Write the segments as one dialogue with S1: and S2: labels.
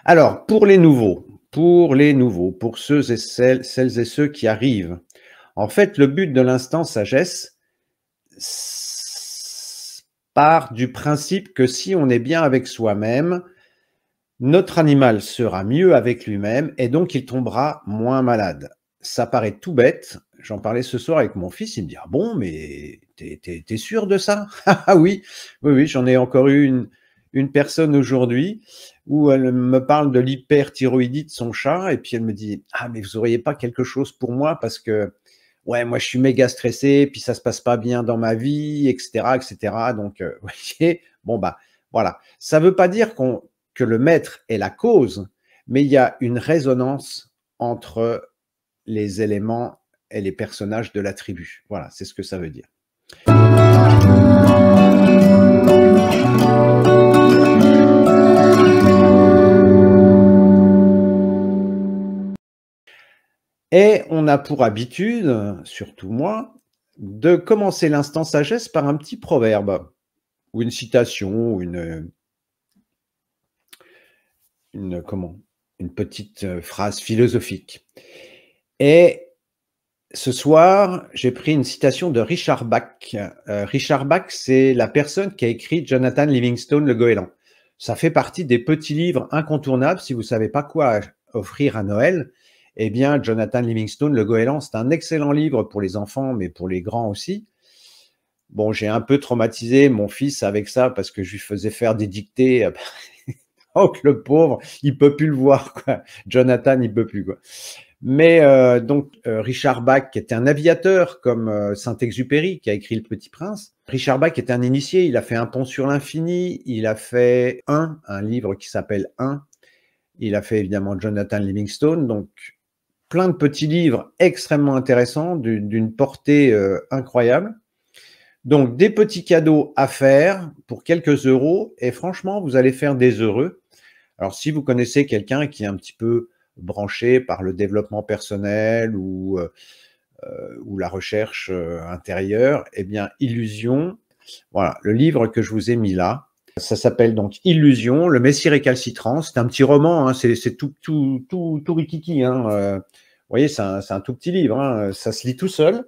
S1: Alors, pour ceux et celles et ceux qui arrivent, en fait, le but de l'instant sagesse part du principe que si on est bien avec soi-même, notre animal sera mieux avec lui-même et donc il tombera moins malade. Ça paraît tout bête. J'en parlais ce soir avec mon fils. Il me dit: «Ah bon, mais t'es sûr de ça?» Ah oui, oui, oui, j'en ai encore eu une personne aujourd'hui où elle me parle de l'hyperthyroïdie de son chat et puis elle me dit: «Ah mais vous auriez pas quelque chose pour moi parce que, ouais, moi je suis méga stressé, puis ça se passe pas bien dans ma vie et cetera et cetera». Donc vous voyez? Bon, bah, voilà. Ça veut pas dire que le maître est la cause, mais il y a une résonance entre les éléments et les personnages de la tribu. Voilà, c'est ce que ça veut dire. Et on a pour habitude, surtout moi, de commencer l'instant sagesse par un petit proverbe ou une citation ou comment? Une petite, phrase philosophique. Et ce soir, j'ai pris une citation de Richard Bach. Richard Bach, c'est la personne qui a écrit Jonathan Livingstone, le goéland. Ça fait partie des petits livres incontournables si vous ne savez pas quoi offrir à Noël. Eh bien, Jonathan Livingstone, le goéland, c'est un excellent livre pour les enfants, mais pour les grands aussi. Bon, j'ai un peu traumatisé mon fils avec ça parce que je lui faisais faire des dictées. Donc le pauvre, il peut plus le voir, quoi. Jonathan, il peut plus, quoi. Mais Richard Bach, qui était un aviateur comme Saint-Exupéry, qui a écrit Le Petit Prince. Richard Bach était un initié, il a fait Un pont sur l'infini, il a fait un livre qui s'appelle Un. Il a fait évidemment Jonathan Livingstone, donc plein de petits livres extrêmement intéressants, d'une portée incroyable. Donc des petits cadeaux à faire pour quelques euros et franchement, vous allez faire des heureux. Alors si vous connaissez quelqu'un qui est un petit peu branché par le développement personnel ou la recherche intérieure, eh bien Illusion, voilà, le livre que je vous ai mis là, ça s'appelle donc Illusion, le Messie récalcitrant. C'est un petit roman, hein, c'est tout rikiki. Hein, vous voyez, c'est un tout petit livre, hein, ça se lit tout seul,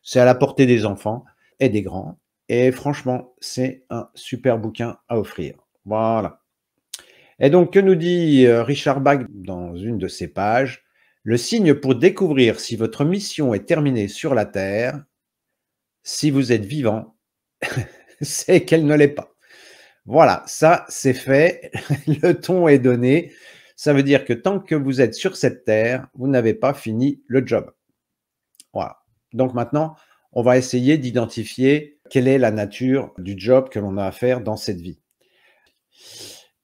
S1: c'est à la portée des enfants et des grands. Et franchement, c'est un super bouquin à offrir. Voilà. Et donc, que nous dit Richard Bach dans une de ses pages? Le signe pour découvrir si votre mission est terminée sur la Terre, si vous êtes vivant, c'est qu'elle ne l'est pas. Voilà, ça c'est fait, le ton est donné. Ça veut dire que tant que vous êtes sur cette Terre, vous n'avez pas fini le job. Voilà. Donc maintenant, on va essayer d'identifier quelle est la nature du job que l'on a à faire dans cette vie.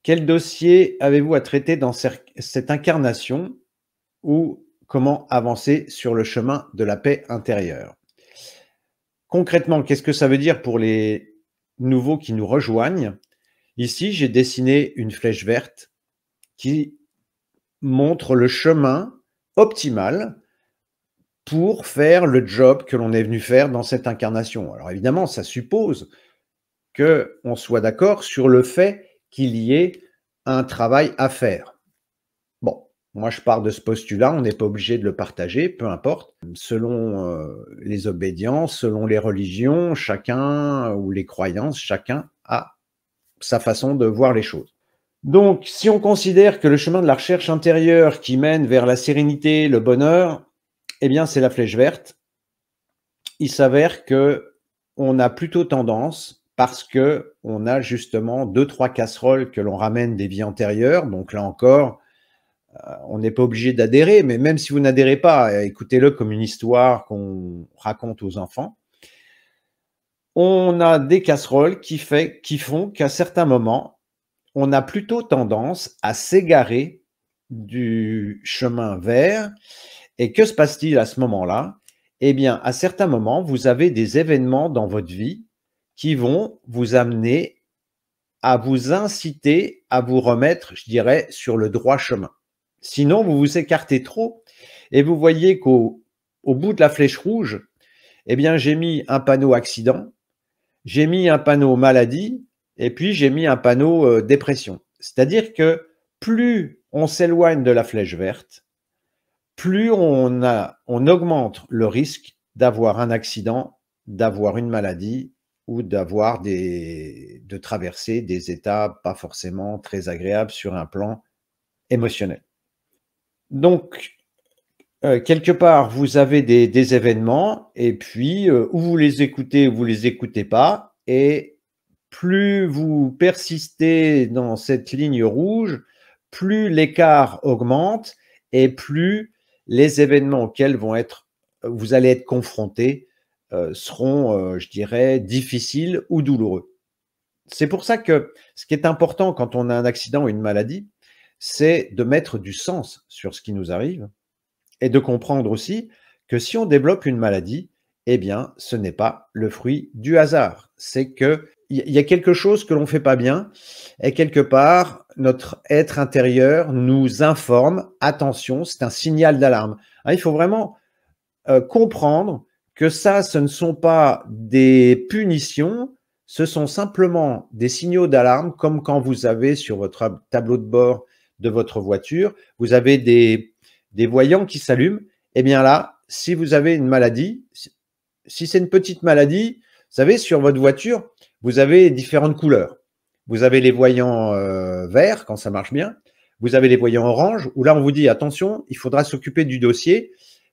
S1: Quel dossier avez-vous à traiter dans cette incarnation ou comment avancer sur le chemin de la paix intérieure? Concrètement, qu'est-ce que ça veut dire pour les nouveaux qui nous rejoignent? Ici, j'ai dessiné une flèche verte qui montre le chemin optimal pour faire le job que l'on est venu faire dans cette incarnation. Alors évidemment, ça suppose qu'on soit d'accord sur le fait qu'il y ait un travail à faire. Bon, moi je pars de ce postulat, on n'est pas obligé de le partager, peu importe. Selon les obédiences, selon les religions, chacun ou les croyances, chacun a sa façon de voir les choses. Donc, si on considère que le chemin de la recherche intérieure qui mène vers la sérénité, le bonheur, eh bien c'est la flèche verte. Il s'avère que on a plutôt tendance, parce que on a justement 2-3 casseroles que l'on ramène des vies antérieures, donc là encore, on n'est pas obligé d'adhérer, mais même si vous n'adhérez pas, écoutez-le comme une histoire qu'on raconte aux enfants. On a des casseroles qui font qu'à certains moments, on a plutôt tendance à s'égarer du chemin vert. Et que se passe-t-il à ce moment-là? Eh bien, à certains moments, vous avez des événements dans votre vie qui vont vous amener à vous inciter à vous remettre, je dirais, sur le droit chemin. Sinon, vous vous écartez trop et vous voyez qu'au bout de la flèche rouge, eh bien, j'ai mis un panneau accident, j'ai mis un panneau maladie et puis j'ai mis un panneau dépression. C'est-à-dire que plus on s'éloigne de la flèche verte, plus on augmente le risque d'avoir un accident, d'avoir une maladie ou de traverser des états pas forcément très agréables sur un plan émotionnel. Donc, quelque part, vous avez des événements et puis ou vous les écoutez ou vous les écoutez pas, et plus vous persistez dans cette ligne rouge, plus l'écart augmente et plus les événements auxquels vous allez être confrontés seront, je dirais, difficiles ou douloureux. C'est pour ça que ce qui est important quand on a un accident ou une maladie, c'est de mettre du sens sur ce qui nous arrive et de comprendre aussi que si on développe une maladie, eh bien, ce n'est pas le fruit du hasard. C'est qu'il y a quelque chose que l'on ne fait pas bien et quelque part, notre être intérieur nous informe, attention, c'est un signal d'alarme. Il faut vraiment comprendre que ça, ce ne sont pas des punitions, ce sont simplement des signaux d'alarme, comme quand vous avez sur votre tableau de bord de votre voiture, vous avez des voyants qui s'allument. Eh bien là, si vous avez une maladie, si c'est une petite maladie, vous savez, sur votre voiture, vous avez différentes couleurs. Vous avez les voyants verts, quand ça marche bien. Vous avez les voyants orange, où là, on vous dit, attention, il faudra s'occuper du dossier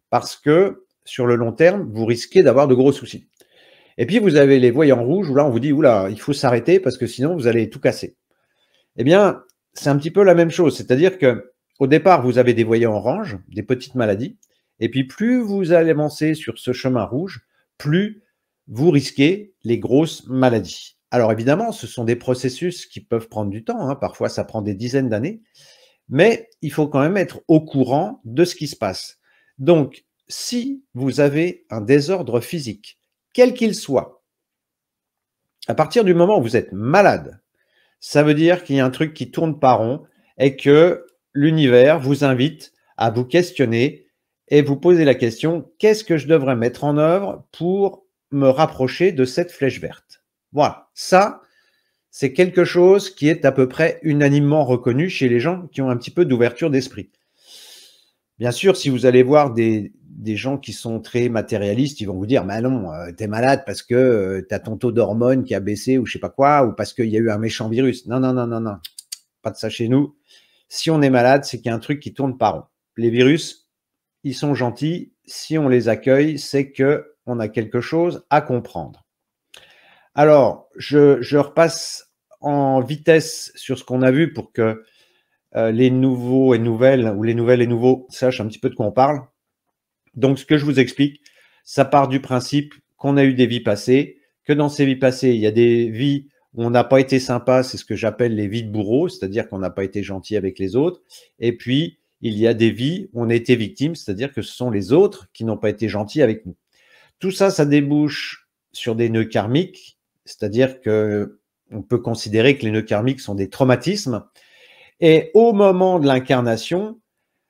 S1: parce que sur le long terme, vous risquez d'avoir de gros soucis. Et puis, vous avez les voyants rouges, où là, on vous dit, oula, il faut s'arrêter parce que sinon, vous allez tout casser. Eh bien, c'est un petit peu la même chose. C'est-à-dire que au départ, vous avez des voyants orange, des petites maladies. Et puis, plus vous allez avancer sur ce chemin rouge, plus vous risquez les grosses maladies. Alors, évidemment, ce sont des processus qui peuvent prendre du temps. Parfois, ça prend des dizaines d'années. Mais il faut quand même être au courant de ce qui se passe. Donc, si vous avez un désordre physique, quel qu'il soit, à partir du moment où vous êtes malade, ça veut dire qu'il y a un truc qui tourne pas rond et que l'univers vous invite à vous questionner et vous poser la question, qu'est-ce que je devrais mettre en œuvre pour me rapprocher de cette flèche verte? Voilà, ça, c'est quelque chose qui est à peu près unanimement reconnu chez les gens qui ont un petit peu d'ouverture d'esprit. Bien sûr, si vous allez voir des gens qui sont très matérialistes, ils vont vous dire, mais non, tu es malade parce que tu as ton taux d'hormones qui a baissé ou je sais pas quoi, ou parce qu'il y a eu un méchant virus. Non, non, non, non, non, pas de ça chez nous. Si on est malade, c'est qu'il y a un truc qui tourne pas rond. Les virus, ils sont gentils. Si on les accueille, c'est qu'on a quelque chose à comprendre. Alors, je repasse en vitesse sur ce qu'on a vu pour que les nouveaux et nouvelles, ou les nouvelles et nouveaux, sachent un petit peu de quoi on parle. Donc, ce que je vous explique, ça part du principe qu'on a eu des vies passées, que dans ces vies passées, il y a des vies où on n'a pas été sympa, c'est ce que j'appelle les vies de bourreau, c'est-à-dire qu'on n'a pas été gentil avec les autres. Et puis, il y a des vies où on a été victime, c'est-à-dire que ce sont les autres qui n'ont pas été gentils avec nous. Tout ça, ça débouche sur des nœuds karmiques, c'est-à-dire que on peut considérer que les nœuds karmiques sont des traumatismes. Et au moment de l'incarnation,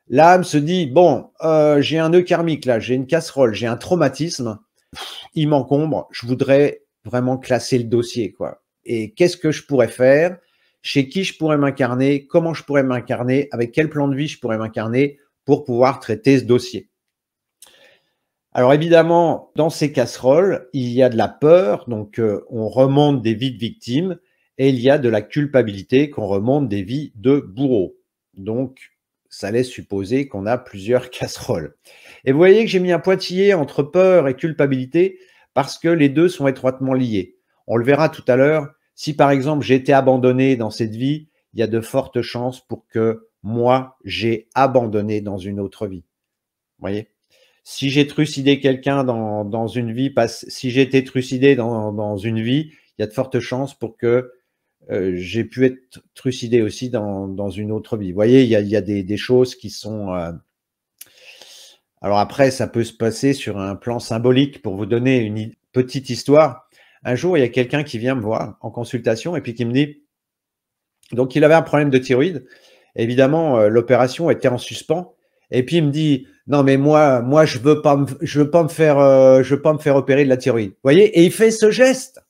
S1: l'âme se dit, bon, j'ai un nœud karmique là, j'ai une casserole, j'ai un traumatisme, il m'encombre, je voudrais vraiment classer le dossier, quoi. Et qu'est-ce que je pourrais faire? Chez qui je pourrais m'incarner? Comment je pourrais m'incarner? Avec quel plan de vie je pourrais m'incarner pour pouvoir traiter ce dossier? Alors évidemment, dans ces casseroles, il y a de la peur, donc on remonte des vies de victimes, et il y a de la culpabilité qu'on remonte des vies de bourreaux. Donc, ça laisse supposer qu'on a plusieurs casseroles. Et vous voyez que j'ai mis un pointillé entre peur et culpabilité parce que les deux sont étroitement liés. On le verra tout à l'heure. Si par exemple j'ai été abandonné dans cette vie, il y a de fortes chances pour que moi, j'ai abandonné dans une autre vie. Vous voyez? Si j'ai trucidé quelqu'un dans une vie, si j'ai été trucidé dans une vie, il y a de fortes chances pour que j'ai pu être trucidé aussi dans une autre vie. Vous voyez, il y a des choses qui sont... Alors après, ça peut se passer sur un plan symbolique. Pour vous donner une petite histoire, un jour, il y a quelqu'un qui vient me voir en consultation et puis qui me dit... Donc, il avait un problème de thyroïde. Évidemment, l'opération était en suspens. Et puis, il me dit, non, mais moi, je veux pas me faire opérer de la thyroïde. Vous voyez? Et il fait ce geste.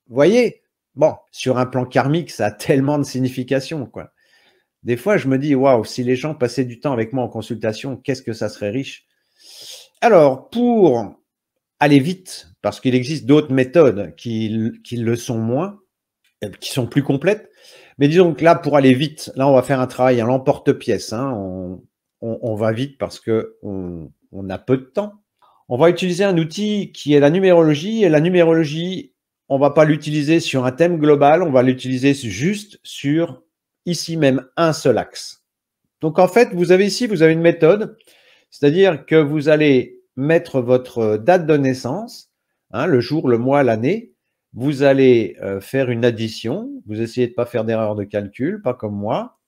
S1: Vous voyez? Bon, sur un plan karmique, ça a tellement de signification, quoi. Des fois, je me dis, waouh, si les gens passaient du temps avec moi en consultation, qu'est-ce que ça serait riche. Alors, pour aller vite, parce qu'il existe d'autres méthodes qui le sont moins, qui sont plus complètes, mais disons que là, pour aller vite, là, on va faire un travail à l'emporte-pièce. Hein, on va vite parce qu'on a peu de temps. On va utiliser un outil qui est la numérologie, et la numérologie, on ne va pas l'utiliser sur un thème global, on va l'utiliser juste sur, ici même, un seul axe. Donc en fait, vous avez ici, vous avez une méthode, c'est-à-dire que vous allez mettre votre date de naissance, hein, le jour, le mois, l'année, vous allez faire une addition, vous essayez de ne pas faire d'erreur de calcul, pas comme moi,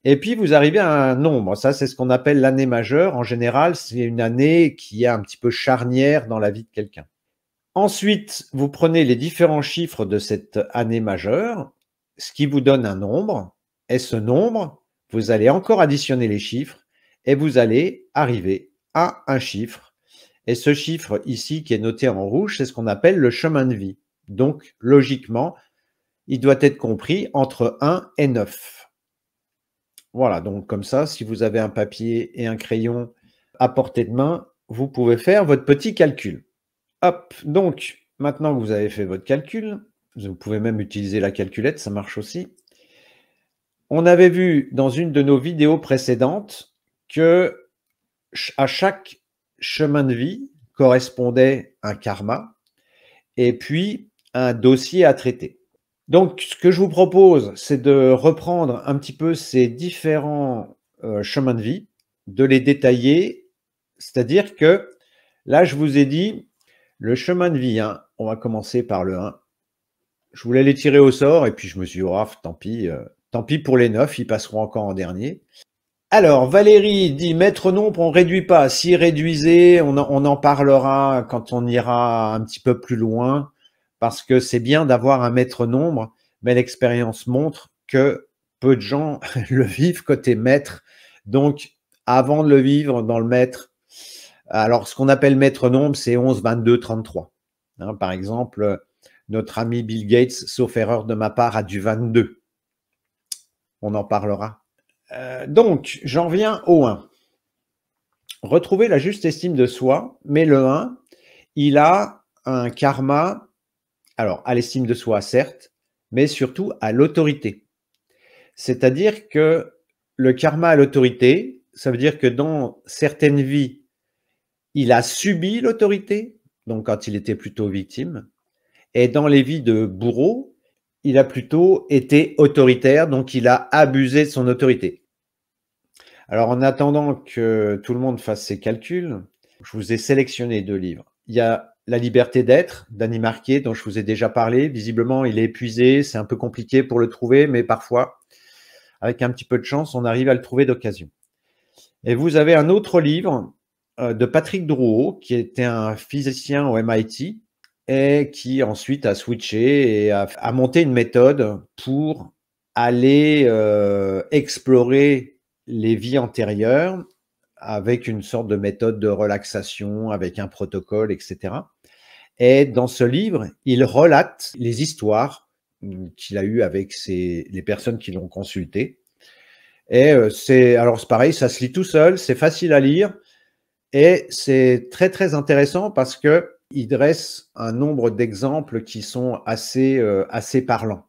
S1: et puis vous arrivez à un nombre. Ça, c'est ce qu'on appelle l'année majeure. En général, c'est une année qui est un petit peu charnière dans la vie de quelqu'un. Ensuite, vous prenez les différents chiffres de cette année majeure, ce qui vous donne un nombre, et ce nombre, vous allez encore additionner les chiffres, et vous allez arriver à un chiffre. Et ce chiffre ici, qui est noté en rouge, c'est ce qu'on appelle le chemin de vie. Donc, logiquement, il doit être compris entre 1 et 9. Voilà, donc comme ça, si vous avez un papier et un crayon à portée de main, vous pouvez faire votre petit calcul. Hop, donc maintenant que vous avez fait votre calcul, vous pouvez même utiliser la calculette, ça marche aussi. On avait vu dans une de nos vidéos précédentes que à chaque chemin de vie correspondait un karma et puis un dossier à traiter. Donc, ce que je vous propose, c'est de reprendre un petit peu ces différents chemins de vie, de les détailler. C'est-à-dire que là, je vous ai dit, le chemin de vie 1, on va commencer par le 1. Je voulais les tirer au sort et puis je me suis dit, oh, tant pis pour les 9, ils passeront encore en dernier. Alors, Valérie dit, maître nombre, on ne réduit pas. Si réduisez, on en parlera quand on ira un petit peu plus loin, parce que c'est bien d'avoir un maître nombre, mais l'expérience montre que peu de gens le vivent côté maître. Donc, avant de le vivre dans le maître, alors ce qu'on appelle maître nombre, c'est 11, 22, 33. Hein, par exemple, notre ami Bill Gates, sauf erreur de ma part, a du 22. On en parlera. Donc, j'en viens au 1. Retrouver la juste estime de soi, mais le 1, il a un karma, alors à l'estime de soi, certes, mais surtout à l'autorité. C'est-à-dire que le karma à l'autorité, ça veut dire que dans certaines vies, il a subi l'autorité, donc quand il était plutôt victime, et dans les vies de bourreau, il a plutôt été autoritaire, donc il a abusé de son autorité. Alors, en attendant que tout le monde fasse ses calculs, je vous ai sélectionné 2 livres. Il y a La liberté d'être d'Annie Marquet, dont je vous ai déjà parlé. Visiblement, il est épuisé, c'est un peu compliqué pour le trouver, mais parfois, avec un petit peu de chance, on arrive à le trouver d'occasion. Et vous avez un autre livre de Patrick Drouot, qui était un physicien au MIT et qui ensuite a switché et a monté une méthode pour aller explorer les vies antérieures avec une sorte de méthode de relaxation, avec un protocole, etc. Et dans ce livre, il relate les histoires qu'il a eues avec les personnes qui l'ont consulté. Et c'est pareil, ça se lit tout seul, c'est facile à lire et c'est très très intéressant parce que il dresse un nombre d'exemples qui sont assez parlants.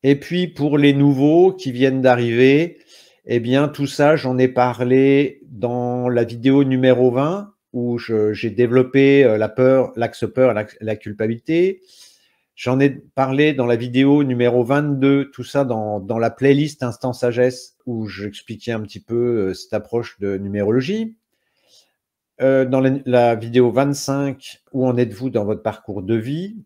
S1: Et puis pour les nouveaux qui viennent d'arriver, eh bien tout ça, j'en ai parlé dans la vidéo numéro 20 où j'ai développé la peur, l'axe peur, la culpabilité. J'en ai parlé dans la vidéo numéro 22, tout ça dans la playlist Instant Sagesse où j'expliquais un petit peu cette approche de numérologie. Dans la vidéo 25, où en êtes-vous dans votre parcours de vie?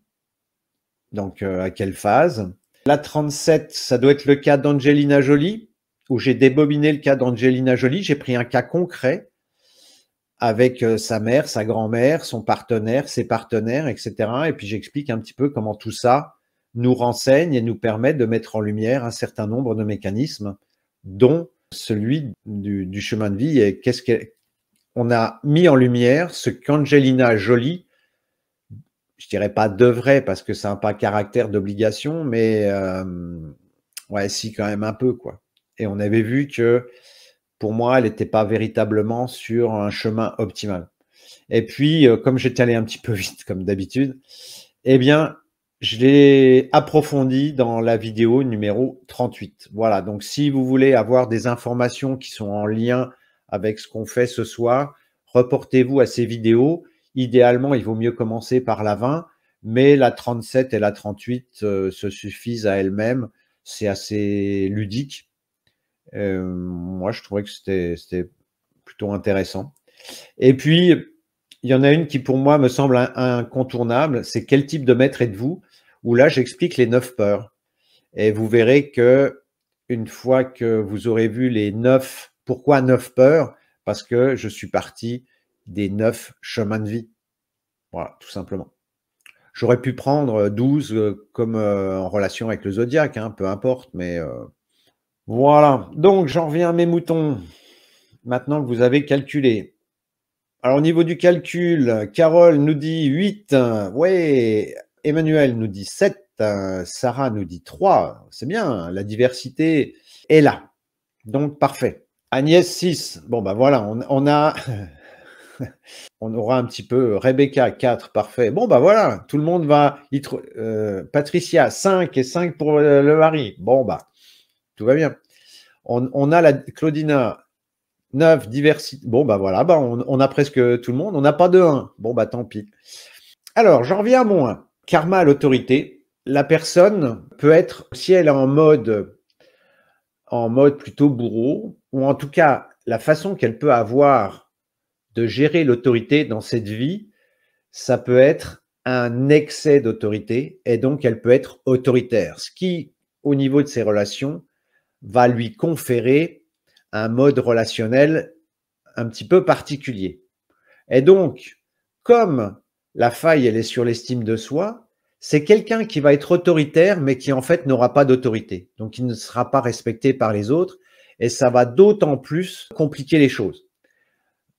S1: Donc, à quelle phase? La 37, ça doit être le cas d'Angelina Jolie, où j'ai débobiné le cas d'Angelina Jolie. J'ai pris un cas concret avec sa mère, sa grand-mère, son partenaire, ses partenaires, etc. Et puis, j'explique un petit peu comment tout ça nous renseigne et nous permet de mettre en lumière un certain nombre de mécanismes, dont celui du chemin de vie et on a mis en lumière ce qu'Angelina Jolie, je dirais pas devrait parce que ça n'a pas caractère d'obligation, mais ouais, si quand même un peu quoi. et on avait vu que, pour moi, elle n'était pas véritablement sur un chemin optimal. Et puis, comme j'étais allé un petit peu vite, comme d'habitude, eh bien, je l'ai approfondi dans la vidéo numéro 38. Voilà, donc si vous voulez avoir des informations qui sont en lien avec ce qu'on fait ce soir, reportez-vous à ces vidéos. Idéalement, il vaut mieux commencer par la 20, mais la 37 et la 38 se suffisent à elles-mêmes. C'est assez ludique. Moi, je trouvais que c'était plutôt intéressant. Et puis, il y en a une qui, pour moi, me semble incontournable, c'est quel type de maître êtes-vous? Où là, j'explique les 9 peurs. Et vous verrez que une fois que vous aurez vu les 9, pourquoi 9 peurs? Parce que je suis parti des 9 chemins de vie. Voilà, tout simplement. J'aurais pu prendre 12 comme en relation avec le zodiaque, hein, peu importe, mais voilà. Donc, j'en reviens à mes moutons. Maintenant que vous avez calculé. Alors, au niveau du calcul, Carole nous dit 8, ouais, Emmanuel nous dit 7, Sarah nous dit 3, c'est bien, la diversité est là. Donc, parfait. Agnès 6, bon, ben voilà, on a, on aura un petit peu Rebecca 4, parfait. Bon, ben voilà, tout le monde va, Patricia 5 et 5 pour le mari. Bon, bah, tout va bien. On a la Claudina 9, diversité. Bon, bah voilà, bah on a presque tout le monde. On n'a pas de 1. Bon, bah tant pis. Alors, j'en reviens à mon 1. Karma à l'autorité. La personne peut être, si elle est en mode plutôt bourreau, ou en tout cas, la façon qu'elle peut avoir de gérer l'autorité dans cette vie, ça peut être un excès d'autorité, et donc elle peut être autoritaire. Ce qui, au niveau de ses relations, va lui conférer un mode relationnel un petit peu particulier. Et donc, comme la faille, elle est sur l'estime de soi, c'est quelqu'un qui va être autoritaire, mais qui en fait n'aura pas d'autorité. Donc, il ne sera pas respecté par les autres, et ça va d'autant plus compliquer les choses.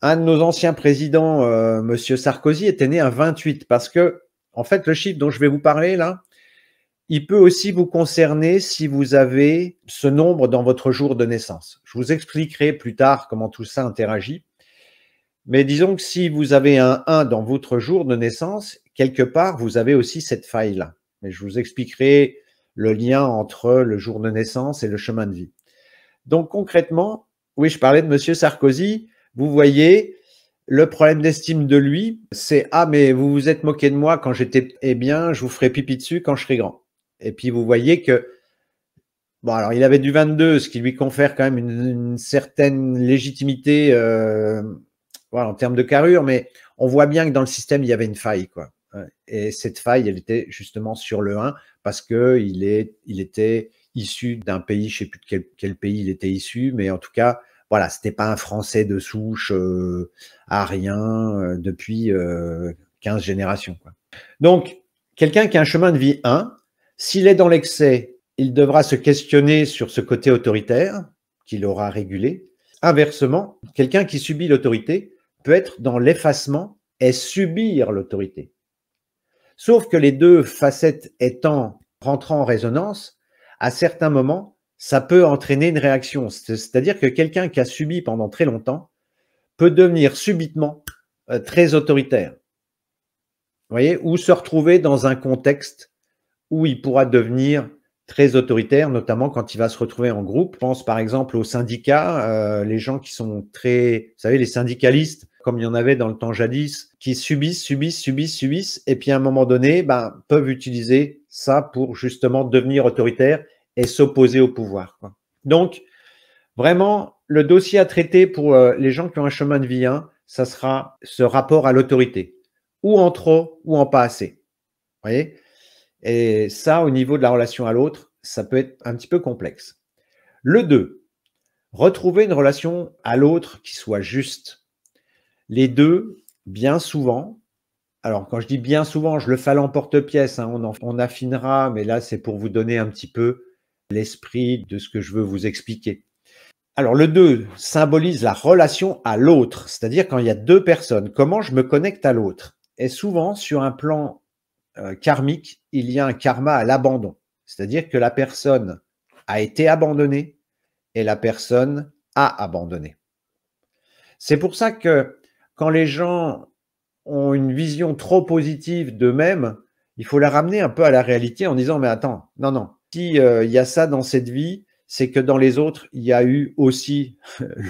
S1: Un de nos anciens présidents, Monsieur Sarkozy, était né un 28, parce que, en fait, le chiffre dont je vais vous parler là, il peut aussi vous concerner si vous avez ce nombre dans votre jour de naissance. Je vous expliquerai plus tard comment tout ça interagit. Mais disons que si vous avez un 1 dans votre jour de naissance, quelque part, vous avez aussi cette faille-là. Mais je vous expliquerai le lien entre le jour de naissance et le chemin de vie. Donc concrètement, oui, je parlais de Monsieur Sarkozy. Vous voyez, le problème d'estime de lui, c'est « Ah, mais vous vous êtes moqué de moi quand j'étais bien, je vous ferai pipi dessus quand je serai grand. » Et puis vous voyez que, bon, alors il avait du 22, ce qui lui confère quand même une certaine légitimité voilà, en termes de carrure, mais on voit bien que dans le système, il y avait une faille, quoi. Et cette faille, elle était justement sur le 1 parce qu'il était issu d'un pays, je ne sais plus de quel pays il était issu, mais en tout cas, voilà, c'était pas un Français de souche arien depuis 15 générations, quoi. Donc, quelqu'un qui a un chemin de vie 1, s'il est dans l'excès, il devra se questionner sur ce côté autoritaire qu'il aura régulé. Inversement, quelqu'un qui subit l'autorité peut être dans l'effacement et subir l'autorité. Sauf que les deux facettes rentrant en résonance, à certains moments, ça peut entraîner une réaction. C'est-à-dire que quelqu'un qui a subi pendant très longtemps peut devenir subitement très autoritaire. Vous voyez, ou se retrouver dans un contexte où il pourra devenir très autoritaire, notamment quand il va se retrouver en groupe. Je pense par exemple aux syndicats, les gens qui sont très, vous savez, les syndicalistes, comme il y en avait dans le temps jadis, qui subissent, et puis à un moment donné, peuvent utiliser ça pour justement devenir autoritaire et s'opposer au pouvoir, quoi. Donc, vraiment, le dossier à traiter pour les gens qui ont un chemin de vie 1, ça sera ce rapport à l'autorité, ou en trop, ou en pas assez. Vous voyez ? Et ça, au niveau de la relation à l'autre, ça peut être un petit peu complexe. Le 2, retrouver une relation à l'autre qui soit juste. Les deux, bien souvent, alors quand je dis bien souvent, je le fais à l'emporte-pièce, hein, on affinera, mais là, c'est pour vous donner un petit peu l'esprit de ce que je veux vous expliquer. Alors, le 2 symbolise la relation à l'autre, c'est-à-dire quand il y a deux personnes, comment je me connecte à l'autre. Et souvent, sur un plan karmique, il y a un karma à l'abandon. C'est-à-dire que la personne a été abandonnée et la personne a abandonné. C'est pour ça que quand les gens ont une vision trop positive d'eux-mêmes, il faut la ramener un peu à la réalité en disant: «Mais attends, non, non, si, il y a ça dans cette vie, c'est que dans les autres, il y a eu aussi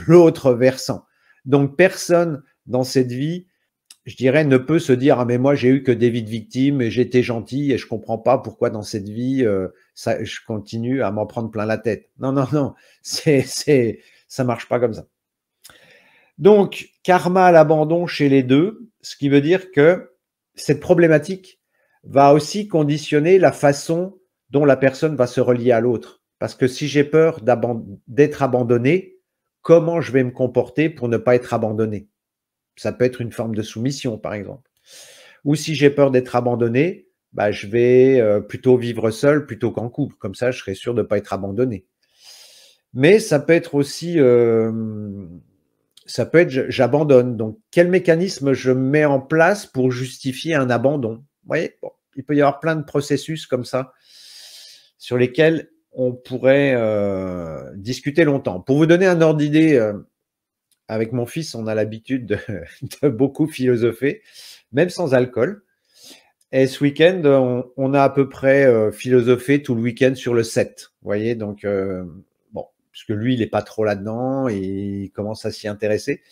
S1: l'autre versant». Donc personne dans cette vie, je dirais, ne peut se dire: «Ah mais moi j'ai eu que des vies de victimes et j'étais gentil et je comprends pas pourquoi dans cette vie, ça je continue à m'en prendre plein la tête». Non, non, non, ça marche pas comme ça. Donc karma à l'abandon chez les 2, ce qui veut dire que cette problématique va aussi conditionner la façon dont la personne va se relier à l'autre. Parce que si j'ai peur d'être abandonné, comment je vais me comporter pour ne pas être abandonné? Ça peut être une forme de soumission, par exemple. Ou si j'ai peur d'être abandonné, bah, je vais, plutôt vivre seul plutôt qu'en couple. Comme ça, je serai sûr de ne pas être abandonné. Mais ça peut être aussi, ça peut être j'abandonne. Donc quel mécanisme je mets en place pour justifier un abandon? Vous voyez? Bon, il peut y avoir plein de processus comme ça, sur lesquels on pourrait, discuter longtemps. Pour vous donner un ordre d'idée, avec mon fils, on a l'habitude de de beaucoup philosopher, même sans alcool. Et ce week-end, on a à peu près, philosophé tout le week-end sur le 7. Vous voyez? Donc, bon, puisque lui, il est pas trop là-dedans et il commence à s'y intéresser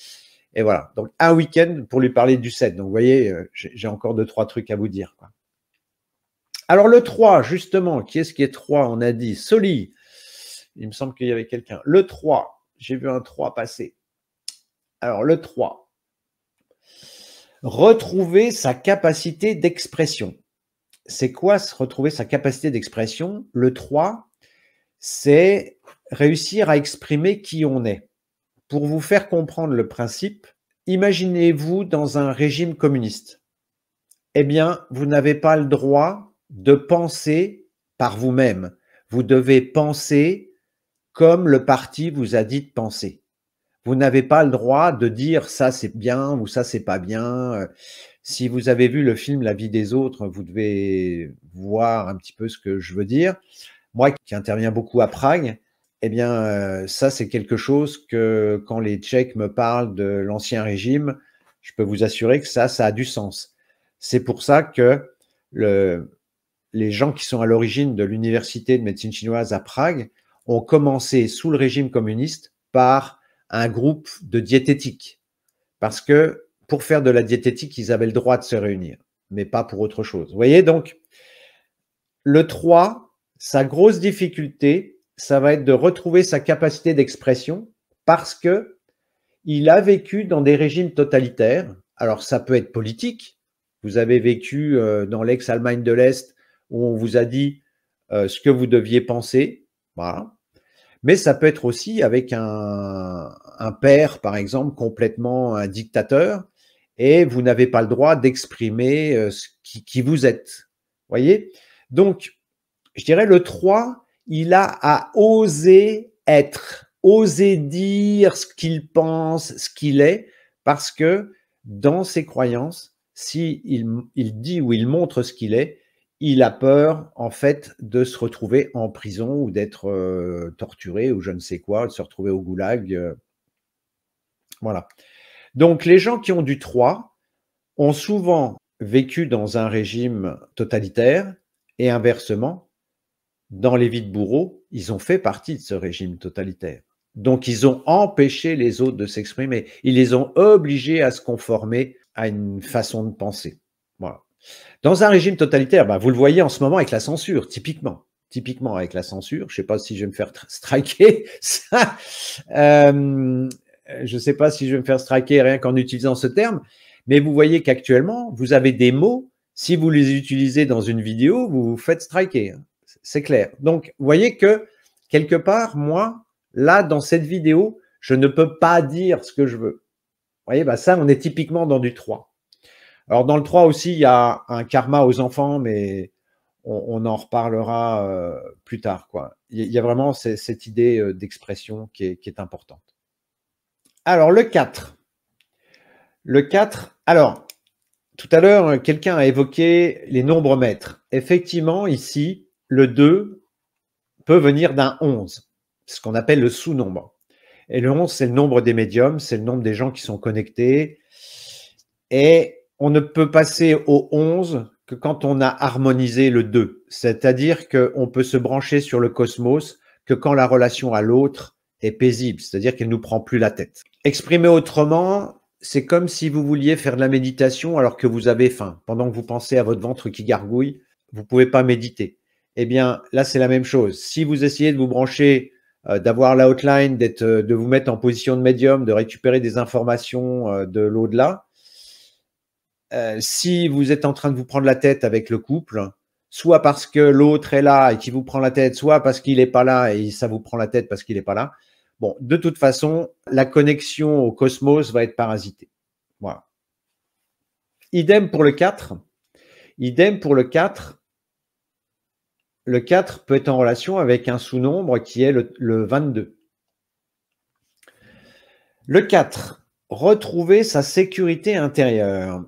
S1: et voilà. Donc un week-end pour lui parler du 7. Donc vous voyez, j'ai encore 2-3 trucs à vous dire, quoi. Alors le 3, justement, qui est-ce qui est 3? On a dit Soli. Il me semble qu'il y avait quelqu'un. Le 3, j'ai vu un 3 passer. Alors le 3, retrouver sa capacité d'expression. C'est quoi retrouver sa capacité d'expression? Le 3, c'est réussir à exprimer qui on est. Pour vous faire comprendre le principe, imaginez-vous dans un régime communiste. Eh bien, vous n'avez pas le droit de penser par vous-même. Vous devez penser comme le parti vous a dit de penser. Vous n'avez pas le droit de dire ça c'est bien ou ça c'est pas bien. Si vous avez vu le film La vie des autres, vous devez voir un petit peu ce que je veux dire. Moi qui interviens beaucoup à Prague, eh bien, ça c'est quelque chose que quand les Tchèques me parlent de l'ancien régime, je peux vous assurer que ça a du sens. C'est pour ça que les gens qui sont à l'origine de l'université de médecine chinoise à Prague ont commencé sous le régime communiste par un groupe de diététique. Parce que pour faire de la diététique, ils avaient le droit de se réunir, mais pas pour autre chose. Vous voyez, donc, le 3, sa grosse difficulté, ça va être de retrouver sa capacité d'expression parce que il a vécu dans des régimes totalitaires. Alors, ça peut être politique. Vous avez vécu dans l'ex-Allemagne de l'Est où on vous a dit ce que vous deviez penser. Voilà. Mais ça peut être aussi avec un père, par exemple, complètement un dictateur, et vous n'avez pas le droit d'exprimer qui vous êtes. Voyez? Donc, je dirais le 3, il a à oser être, oser dire ce qu'il pense, ce qu'il est, parce que dans ses croyances, si il dit ou il montre ce qu'il est, il a peur, en fait, de se retrouver en prison ou d'être torturé ou je ne sais quoi, de se retrouver au goulag. Voilà. Donc, les gens qui ont du 3 ont souvent vécu dans un régime totalitaire et inversement, dans les vies de bourreaux, ils ont fait partie de ce régime totalitaire. Donc, ils ont empêché les autres de s'exprimer. Ils les ont obligés à se conformer à une façon de penser. Voilà. Dans un régime totalitaire, bah, vous le voyez en ce moment avec la censure, typiquement. Typiquement avec la censure, je ne sais pas si je vais me faire striker, ça, je ne sais pas si je vais me faire striker rien qu'en utilisant ce terme, mais vous voyez qu'actuellement, vous avez des mots, si vous les utilisez dans une vidéo, vous vous faites striker. C'est clair. Donc, vous voyez que, quelque part, moi, là, dans cette vidéo, je ne peux pas dire ce que je veux. Vous voyez, bah ça, on est typiquement dans du 3. Alors, dans le 3 aussi, il y a un karma aux enfants, mais on en reparlera plus tard, quoi. Il y a vraiment cette idée d'expression qui est importante. Alors, le 4. Le 4, alors, tout à l'heure, quelqu'un a évoqué les nombres maîtres. Effectivement, ici, le 2 peut venir d'un 11. ce qu'on appelle le sous-nombre. Et le 11, c'est le nombre des médiums, c'est le nombre des gens qui sont connectés. Et on ne peut passer au 11 que quand on a harmonisé le 2. C'est-à-dire qu'on peut se brancher sur le cosmos que quand la relation à l'autre est paisible, c'est-à-dire qu'elle ne nous prend plus la tête. Exprimé autrement, c'est comme si vous vouliez faire de la méditation alors que vous avez faim. Pendant que vous pensez à votre ventre qui gargouille, vous ne pouvez pas méditer. Eh bien, là, c'est la même chose. Si vous essayez de vous brancher, d'avoir l'outline, de vous mettre en position de médium, de récupérer des informations de l'au-delà, si vous êtes en train de vous prendre la tête avec le couple, soit parce que l'autre est là et qui vous prend la tête, soit parce qu'il n'est pas là et ça vous prend la tête parce qu'il n'est pas là, bon, de toute façon, la connexion au cosmos va être parasitée. Voilà. Idem pour le 4. Idem pour le 4. Le 4 peut être en relation avec un sous-nombre qui est le 22. Le 4, retrouver sa sécurité intérieure.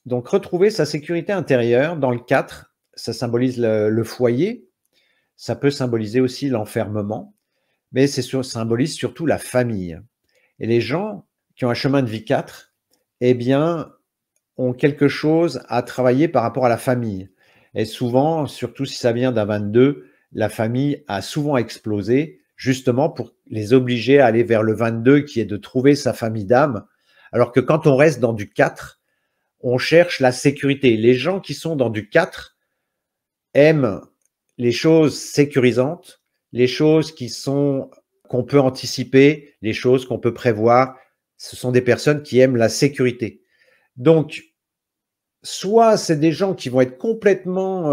S1: Donc, retrouver sa sécurité intérieure, dans le 4, ça symbolise le foyer, ça peut symboliser aussi l'enfermement, mais ça symbolise surtout la famille. Et les gens qui ont un chemin de vie 4, eh bien, ont quelque chose à travailler par rapport à la famille. Et souvent, surtout si ça vient d'un 22, la famille a souvent explosé, justement pour les obliger à aller vers le 22, qui est de trouver sa famille d'âme, alors que quand on reste dans du 4, on cherche la sécurité. Les gens qui sont dans du 4 aiment les choses sécurisantes, les choses qu'on peut anticiper, les choses qu'on peut prévoir. Ce sont des personnes qui aiment la sécurité. Donc, soit c'est des gens qui vont être complètement,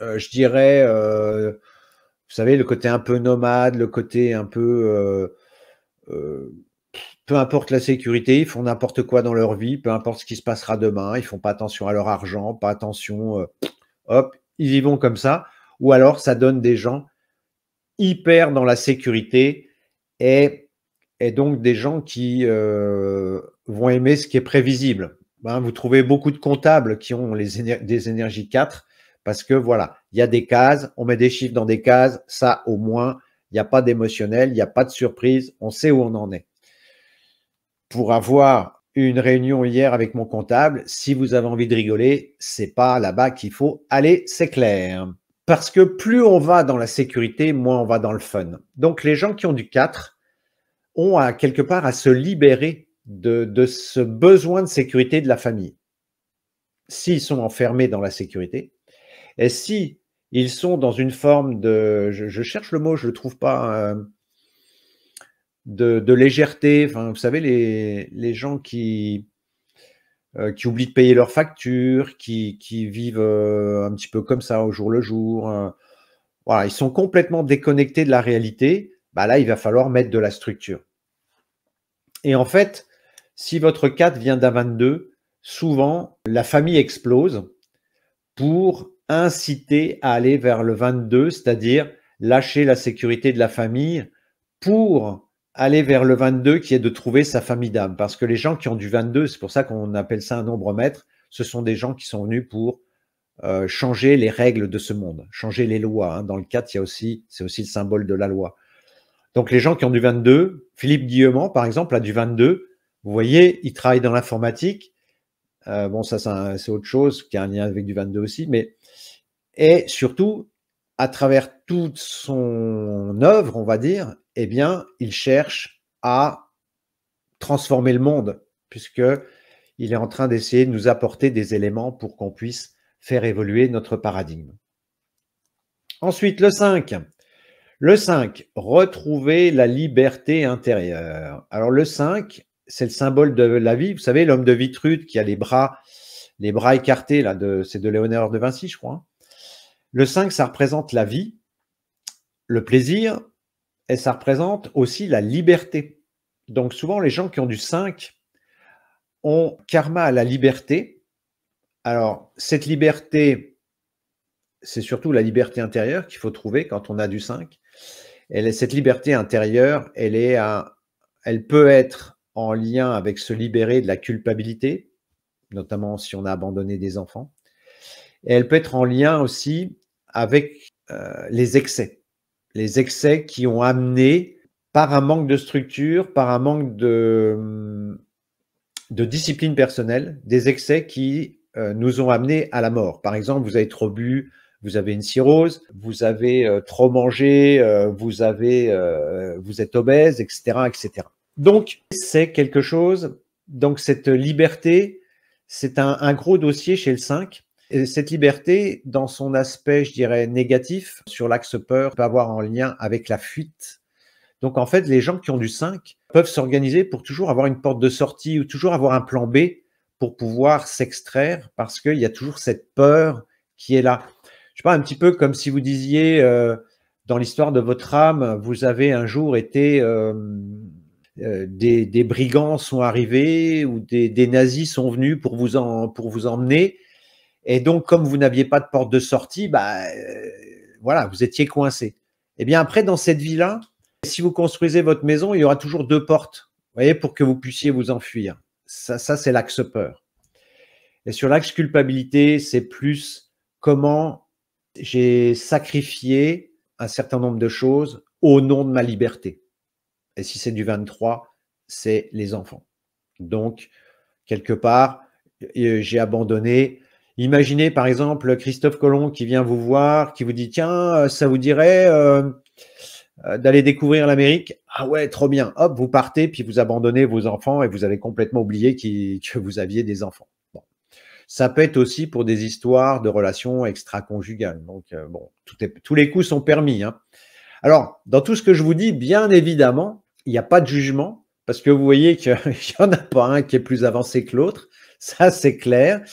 S1: je dirais, vous savez, le côté un peu nomade, le côté un peu peu importe la sécurité, ils font n'importe quoi dans leur vie, peu importe ce qui se passera demain, ils font pas attention à leur argent, pas attention, hop, ils y vont comme ça. Ou alors, ça donne des gens hyper dans la sécurité et, donc des gens qui vont aimer ce qui est prévisible. Hein, vous trouvez beaucoup de comptables qui ont des énergies 4 parce que voilà, il y a des cases, on met des chiffres dans des cases, ça au moins, il n'y a pas d'émotionnel, il n'y a pas de surprise, on sait où on en est. Pour avoir eu une réunion hier avec mon comptable, si vous avez envie de rigoler, c'est pas là-bas qu'il faut aller, c'est clair. Parce que plus on va dans la sécurité, moins on va dans le fun. Donc les gens qui ont du 4 ont quelque part à se libérer de ce besoin de sécurité de la famille. S'ils sont enfermés dans la sécurité, et si ils sont dans une forme de, je cherche le mot, je le trouve pas, de légèreté, enfin, vous savez, les gens qui oublient de payer leurs factures, qui vivent un petit peu comme ça au jour le jour. Voilà, ils sont complètement déconnectés de la réalité. Bah là, il va falloir mettre de la structure. Et en fait, si votre 4 vient d'un 22, souvent, la famille explose pour inciter à aller vers le 22, c'est-à-dire lâcher la sécurité de la famille pour aller vers le 22 qui est de trouver sa famille d'âme. Parce que les gens qui ont du 22, c'est pour ça qu'on appelle ça un nombre maître, ce sont des gens qui sont venus pour changer les règles de ce monde, changer les lois. Hein. Dans le 4, c'est aussi le symbole de la loi. Donc les gens qui ont du 22, Philippe Guillemont, par exemple, a du 22. Vous voyez, il travaille dans l'informatique. Bon, ça, c'est autre chose qui a un lien avec du 22 aussi. Mais, et surtout, à travers toute son œuvre, on va dire, eh bien, il cherche à transformer le monde, puisqu'il est en train d'essayer de nous apporter des éléments pour qu'on puisse faire évoluer notre paradigme. Ensuite, le 5. Le 5, retrouver la liberté intérieure. Alors, le 5, c'est le symbole de la vie. Vous savez, l'homme de Vitrude qui a les bras écartés, là, c'est de Léonard de Vinci, je crois. Hein. Le 5, ça représente la vie, le plaisir, et ça représente aussi la liberté. Donc, souvent, les gens qui ont du 5 ont karma à la liberté. Alors, cette liberté, c'est surtout la liberté intérieure qu'il faut trouver quand on a du 5. Et cette liberté intérieure, elle peut être en lien avec se libérer de la culpabilité, notamment si on a abandonné des enfants. Et elle peut être en lien aussi avec les excès. les excès qui ont amené, par un manque de structure, par un manque de discipline personnelle, des excès qui nous ont amenés à la mort. Par exemple, vous avez trop bu, vous avez une cirrhose, vous avez trop mangé, vous êtes obèse, etc., etc. Donc, c'est quelque chose, donc cette liberté, c'est un gros dossier chez le 5. Et cette liberté, dans son aspect, je dirais, négatif, sur l'axe peur, peut avoir en lien avec la fuite. Donc, en fait, les gens qui ont du 5 peuvent s'organiser pour toujours avoir une porte de sortie ou toujours avoir un plan B pour pouvoir s'extraire parce qu'il y a toujours cette peur qui est là. Je sais pas, un petit peu comme si vous disiez, dans l'histoire de votre âme, vous avez un jour été, des brigands sont arrivés ou des nazis sont venus pour vous emmener. Et donc, comme vous n'aviez pas de porte de sortie, voilà, vous étiez coincé. Eh bien, après, dans cette vie-là, si vous construisez votre maison, il y aura toujours 2 portes, vous voyez, pour que vous puissiez vous enfuir. Ça c'est l'axe peur. Et sur l'axe culpabilité, c'est plus comment j'ai sacrifié un certain nombre de choses au nom de ma liberté. Et si c'est du 23, c'est les enfants. Donc, quelque part, j'ai abandonné. Imaginez par exemple Christophe Colomb qui vient vous voir, qui vous dit tiens, ça vous dirait d'aller découvrir l'Amérique? Ah ouais, trop bien. Hop, vous partez, puis vous abandonnez vos enfants et vous avez complètement oublié que vous aviez des enfants. Bon. Ça peut être aussi pour des histoires de relations extra-conjugales. Donc bon, tous les coups sont permis, hein. Alors, dans tout ce que je vous dis, bien évidemment, il n'y a pas de jugement, parce que vous voyez qu'il n'y en a pas un qui est plus avancé que l'autre, ça c'est clair.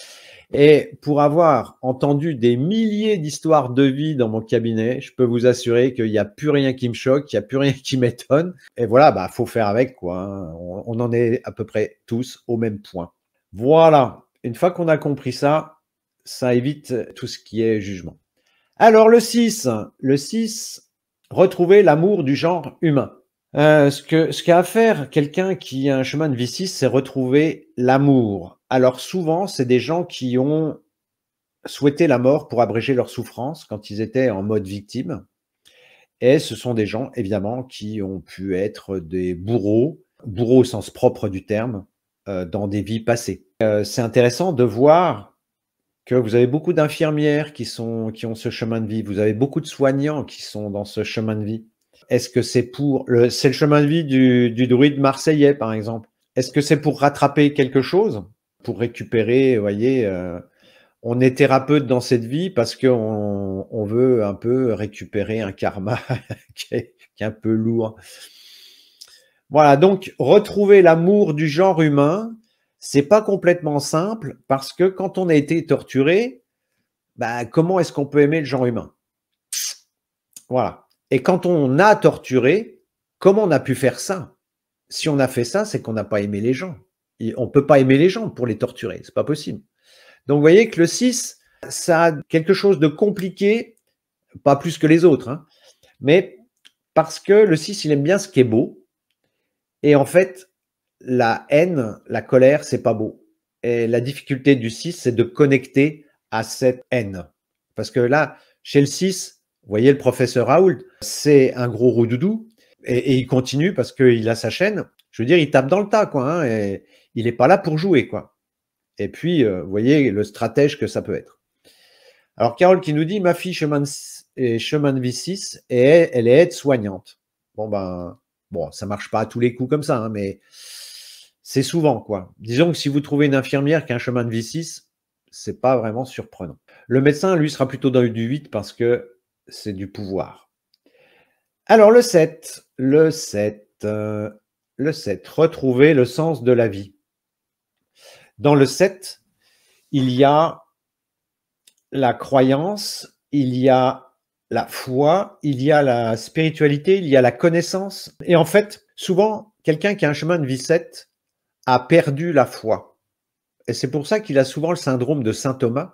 S1: Et pour avoir entendu des milliers d'histoires de vie dans mon cabinet, je peux vous assurer qu'il n'y a plus rien qui me choque, il n'y a plus rien qui m'étonne. Et voilà, faut faire avec, quoi, hein. On en est à peu près tous au même point. Voilà, une fois qu'on a compris ça, ça évite tout ce qui est jugement. Alors le 6, retrouver l'amour du genre humain. Ce qu'a à faire quelqu'un qui a un chemin de vie 6, c'est retrouver l'amour. Alors souvent, c'est des gens qui ont souhaité la mort pour abréger leur souffrance quand ils étaient en mode victime. Et ce sont des gens, évidemment, qui ont pu être des bourreaux au sens propre du terme, dans des vies passées. C'est intéressant de voir que vous avez beaucoup d'infirmières qui ont ce chemin de vie. Vous avez beaucoup de soignants qui sont dans ce chemin de vie. Est-ce que c'est c'est le chemin de vie du druide marseillais, par exemple? Est-ce que c'est pour rattraper quelque chose? Pour récupérer, vous voyez, on est thérapeute dans cette vie parce qu'on veut un peu récupérer un karma qui est un peu lourd. Voilà, donc retrouver l'amour du genre humain, c'est pas complètement simple parce que quand on a été torturé, comment est-ce qu'on peut aimer le genre humain? Voilà. Et quand on a torturé, comment on a pu faire ça? Si on a fait ça, c'est qu'on n'a pas aimé les gens. On ne peut pas aimer les gens pour les torturer, c'est pas possible. Donc vous voyez que le 6, ça a quelque chose de compliqué, pas plus que les autres, hein, mais parce que le 6, il aime bien ce qui est beau. Et en fait, la haine, la colère, c'est pas beau. Et la difficulté du 6, c'est de connecter à cette haine. Parce que là, chez le 6, vous voyez le professeur Raoult, c'est un gros roudoudou, et il continue parce qu'il a sa chaîne. Je veux dire, il tape dans le tas, quoi, hein, et il n'est pas là pour jouer, quoi. Et puis, vous voyez le stratège que ça peut être. Alors, Carole qui nous dit, ma fille chemin de vie 6, et elle est aide-soignante. Bon, ça marche pas à tous les coups comme ça, hein, mais c'est souvent, quoi. Disons que si vous trouvez une infirmière qui a un chemin de vie 6, c'est pas vraiment surprenant. Le médecin, lui, sera plutôt dans du 8 parce que c'est du pouvoir. Alors, le 7, retrouver le sens de la vie. Dans le 7, il y a la croyance, il y a la foi, il y a la spiritualité, il y a la connaissance. Et en fait, souvent, quelqu'un qui a un chemin de vie 7 a perdu la foi. Et c'est pour ça qu'il a souvent le syndrome de saint Thomas,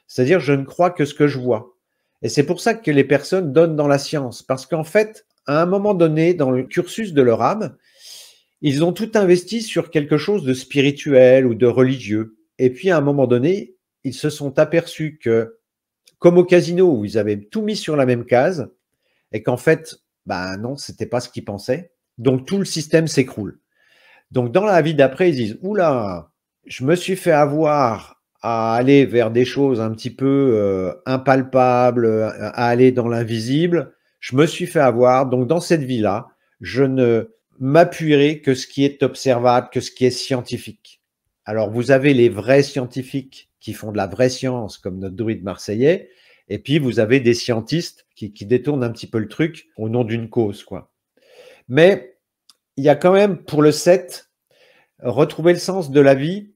S1: c'est-à-dire je ne crois que ce que je vois. Et c'est pour ça que les personnes donnent dans la science, parce qu'en fait, à un moment donné, dans le cursus de leur âme, ils ont tout investi sur quelque chose de spirituel ou de religieux. Et puis, à un moment donné, ils se sont aperçus que, comme au casino où ils avaient tout mis sur la même case, et qu'en fait, ben non, c'était pas ce qu'ils pensaient. Donc tout le système s'écroule. Donc dans la vie d'après, ils disent: «Ouh là, je me suis fait avoir à aller vers des choses un petit peu, impalpables, à aller dans l'invisible. Je me suis fait avoir, donc dans cette vie-là, je ne m'appuierai que ce qui est observable, que ce qui est scientifique». Alors vous avez les vrais scientifiques qui font de la vraie science, comme notre druide marseillais, et puis vous avez des scientistes qui détournent un petit peu le truc au nom d'une cause, quoi. Mais il y a quand même, pour le 7, retrouver le sens de la vie.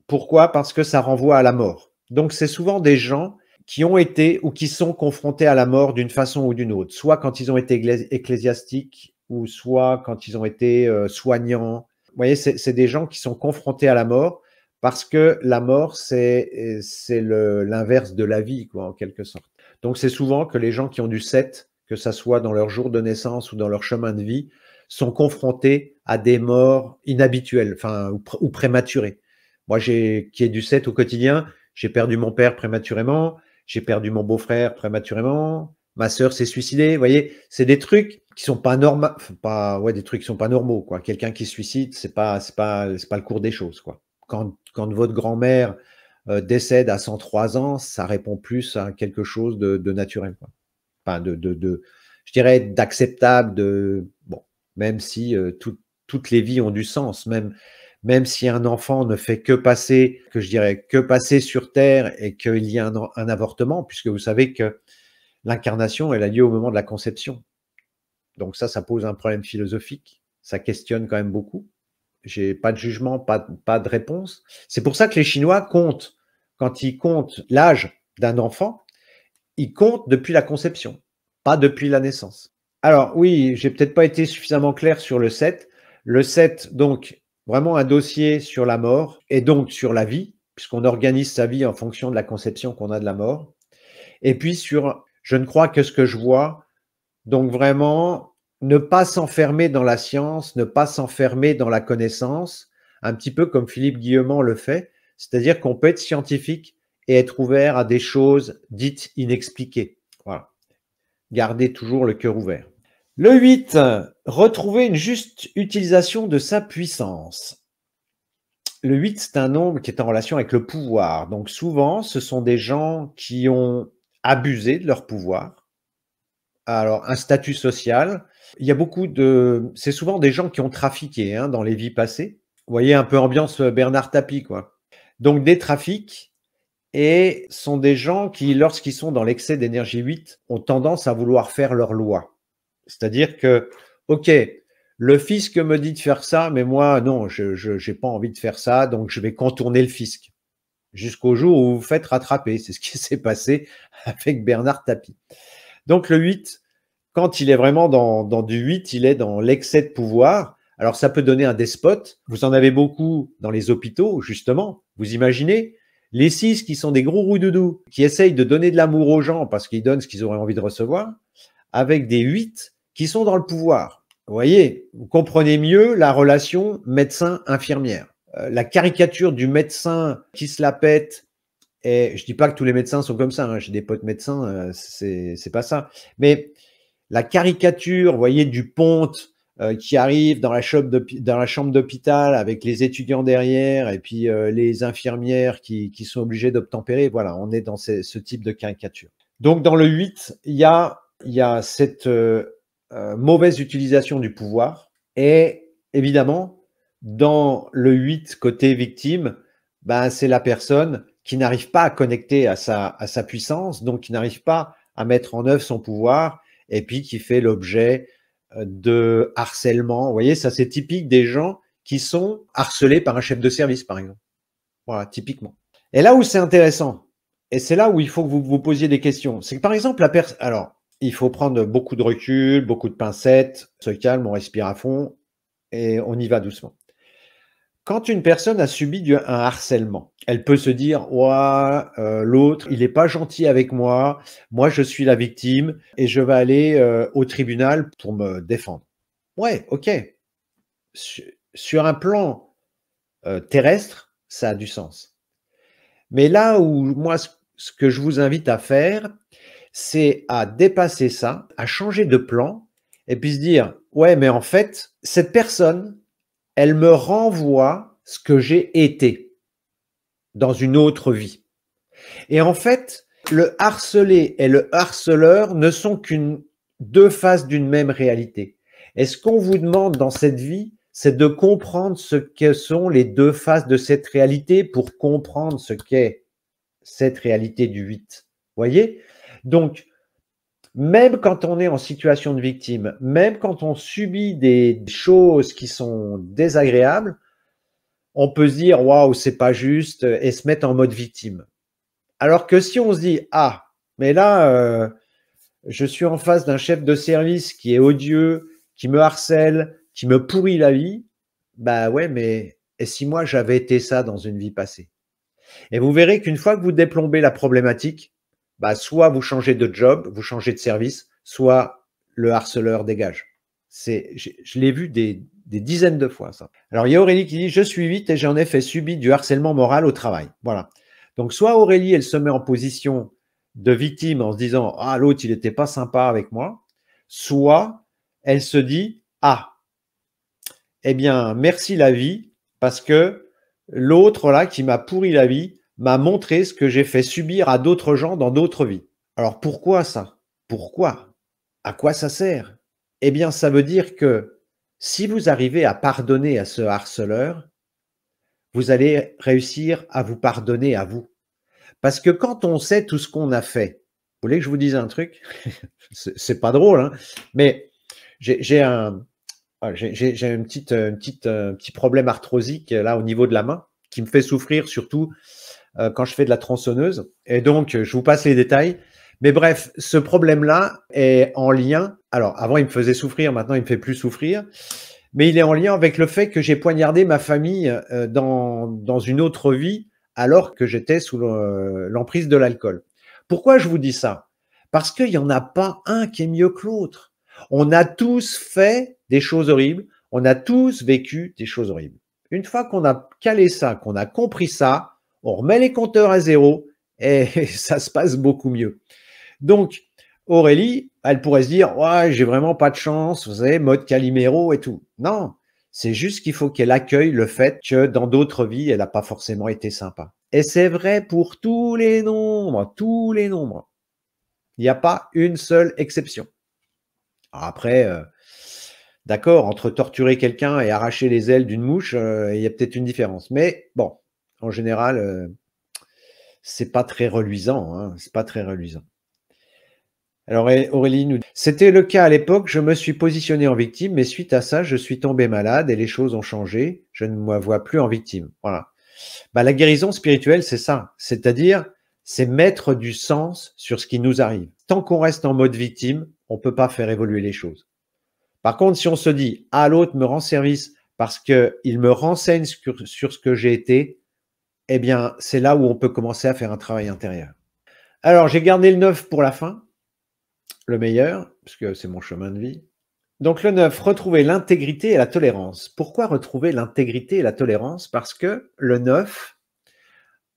S1: Pourquoi? Parce que ça renvoie à la mort. Donc c'est souvent des gens qui ont été ou qui sont confrontés à la mort d'une façon ou d'une autre, soit quand ils ont été ecclésiastiques ou soit quand ils ont été soignants. Vous voyez, c'est des gens qui sont confrontés à la mort parce que la mort, c'est l'inverse de la vie, quoi, en quelque sorte. Donc c'est souvent que les gens qui ont du 7, que ça soit dans leur jour de naissance ou dans leur chemin de vie, sont confrontés à des morts inhabituelles, enfin, ou prématurées. Moi, qui ai du 7 au quotidien, j'ai perdu mon père prématurément, j'ai perdu mon beau-frère prématurément, ma sœur s'est suicidée. Vous voyez, c'est des trucs qui sont pas normaux, ouais, des trucs qui sont pas normaux, quoi. Quelqu'un qui se suicide, c'est pas le cours des choses, quoi. Quand votre grand-mère décède à 103 ans, ça répond plus à quelque chose de naturel, quoi. Enfin, je dirais d'acceptable, bon, même si toutes les vies ont du sens, même si un enfant ne fait que passer, que je dirais, que passer sur Terre et qu'il y a un avortement, puisque vous savez que l'incarnation, elle a lieu au moment de la conception. Donc ça pose un problème philosophique. Ça questionne quand même beaucoup. J'ai pas de jugement, pas de réponse. C'est pour ça que les Chinois comptent. Quand ils comptent l'âge d'un enfant, ils comptent depuis la conception, pas depuis la naissance. Alors oui, j'ai peut-être pas été suffisamment clair sur le 7. Le 7, donc, vraiment un dossier sur la mort et donc sur la vie, puisqu'on organise sa vie en fonction de la conception qu'on a de la mort. Et puis sur je ne crois que ce que je vois, donc vraiment ne pas s'enfermer dans la science, ne pas s'enfermer dans la connaissance, un petit peu comme Philippe Guillemont le fait, c'est-à-dire qu'on peut être scientifique et être ouvert à des choses dites inexpliquées. Voilà. Gardez toujours le cœur ouvert. Le 8, retrouver une juste utilisation de sa puissance. Le 8, c'est un nombre qui est en relation avec le pouvoir. Donc souvent, ce sont des gens qui ont abusé de leur pouvoir. Alors, un statut social. Il y a beaucoup de... C'est souvent des gens qui ont trafiqué dans les vies passées. Vous voyez, un peu ambiance Bernard Tapie, quoi. Donc des trafics, et sont des gens qui, lorsqu'ils sont dans l'excès d'énergie 8, ont tendance à vouloir faire leur loi. C'est-à-dire que, OK, le fisc me dit de faire ça, mais moi, non, je n'ai pas envie de faire ça, donc je vais contourner le fisc. Jusqu'au jour où vous vous faites rattraper. C'est ce qui s'est passé avec Bernard Tapie. Donc le 8, quand il est vraiment dans du 8, il est dans l'excès de pouvoir. Alors ça peut donner un despote. Vous en avez beaucoup dans les hôpitaux, justement. Vous imaginez les 6 qui sont des gros roudoudous, qui essayent de donner de l'amour aux gens parce qu'ils donnent ce qu'ils auraient envie de recevoir, avec des 8 qui sont dans le pouvoir. Vous voyez, vous comprenez mieux la relation médecin-infirmière. La caricature du médecin qui se la pète, et je dis pas que tous les médecins sont comme ça, j'ai des potes médecins, c'est pas ça. Mais la caricature, vous voyez, du ponte qui arrive dans la chambre d'hôpital avec les étudiants derrière et puis les infirmières qui sont obligées d'obtempérer. Voilà, on est dans ce type de caricature. Donc dans le 8, il y a cette mauvaise utilisation du pouvoir, et évidemment, dans le 8 côté victime, ben, c'est la personne qui n'arrive pas à connecter à sa puissance, donc qui n'arrive pas à mettre en œuvre son pouvoir, et puis qui fait l'objet de harcèlement. Vous voyez, ça c'est typique des gens qui sont harcelés par un chef de service, par exemple. Voilà, typiquement. Et là où c'est intéressant, et c'est là où il faut que vous vous posiez des questions, c'est que par exemple, alors, il faut prendre beaucoup de recul, beaucoup de pincettes, on se calme, on respire à fond, et on y va doucement. Quand une personne a subi un harcèlement, elle peut se dire: ouais, l'autre, il n'est pas gentil avec moi, moi je suis la victime et je vais aller au tribunal pour me défendre. Ouais, ok. Sur un plan terrestre, ça a du sens. Mais là où moi, ce que je vous invite à faire, c'est à dépasser ça, à changer de plan et puis se dire: «Ouais, mais en fait, cette personne, elle me renvoie ce que j'ai été dans une autre vie». Et en fait, le harcelé et le harceleur ne sont qu'une 2 faces d'une même réalité. Et ce qu'on vous demande dans cette vie, c'est de comprendre ce que sont les 2 faces de cette réalité pour comprendre ce qu'est cette réalité du 8. Voyez? Donc, même quand on est en situation de victime, même quand on subit des choses qui sont désagréables, on peut se dire: «Waouh, c'est pas juste» et se mettre en mode victime. Alors que si on se dit: «Ah, mais là, je suis en face d'un chef de service qui est odieux, qui me harcèle, qui me pourrit la vie», bah ouais, mais et si moi j'avais été ça dans une vie passée? Et vous verrez qu'une fois que vous déplombez la problématique, bah soit vous changez de job, vous changez de service, soit le harceleur dégage. Je l'ai vu des dizaines de fois ça. Alors il y a Aurélie qui dit: «Je suis 8 et j'en ai fait subi du harcèlement moral au travail». Voilà. Donc soit Aurélie, elle se met en position de victime en se disant: «Ah, l'autre, il n'était pas sympa avec moi», soit elle se dit: «Ah, eh bien, merci la vie, parce que l'autre là qui m'a pourri la vie m'a montré ce que j'ai fait subir à d'autres gens dans d'autres vies». Alors pourquoi ça? Pourquoi? À quoi ça sert? Eh bien, ça veut dire que si vous arrivez à pardonner à ce harceleur, vous allez réussir à vous pardonner à vous. Parce que quand on sait tout ce qu'on a fait, vous voulez que je vous dise un truc? C'est pas drôle, hein, mais j'ai un j'ai un petit problème arthrosique là au niveau de la main qui me fait souffrir surtout quand je fais de la tronçonneuse. Et donc, je vous passe les détails. Mais bref, ce problème-là est en lien. Alors, avant, il me faisait souffrir, maintenant, il me fait plus souffrir. Mais il est en lien avec le fait que j'ai poignardé ma famille dans une autre vie alors que j'étais sous l'emprise de l'alcool. Pourquoi je vous dis ça? Parce qu'il n'y en a pas un qui est mieux que l'autre. On a tous fait des choses horribles, on a tous vécu des choses horribles. Une fois qu'on a calé ça, qu'on a compris ça, on remet les compteurs à zéro et ça se passe beaucoup mieux. Donc, Aurélie, elle pourrait se dire: «Ouais, j'ai vraiment pas de chance, vous savez, mode Calimero et tout». Non, c'est juste qu'il faut qu'elle accueille le fait que dans d'autres vies, elle n'a pas forcément été sympa. Et c'est vrai pour tous les nombres, tous les nombres. Il n'y a pas une seule exception. Alors après, d'accord, entre torturer quelqu'un et arracher les ailes d'une mouche, il y a peut-être une différence. Mais bon, en général, c'est pas très reluisant, hein, c'est pas très reluisant. Alors Aurélie nous dit: «C'était le cas à l'époque, je me suis positionné en victime, mais suite à ça, je suis tombé malade et les choses ont changé. Je ne me vois plus en victime». Voilà. Bah, la guérison spirituelle, c'est ça. C'est-à-dire, c'est mettre du sens sur ce qui nous arrive. Tant qu'on reste en mode victime, on peut pas faire évoluer les choses. Par contre, si on se dit: «Ah, l'autre me rend service parce qu'il me renseigne sur ce que j'ai été», eh bien, c'est là où on peut commencer à faire un travail intérieur. Alors, j'ai gardé le 9 pour la fin. Le meilleur, parce que c'est mon chemin de vie. Donc le 9, retrouver l'intégrité et la tolérance. Pourquoi retrouver l'intégrité et la tolérance? Parce que le 9,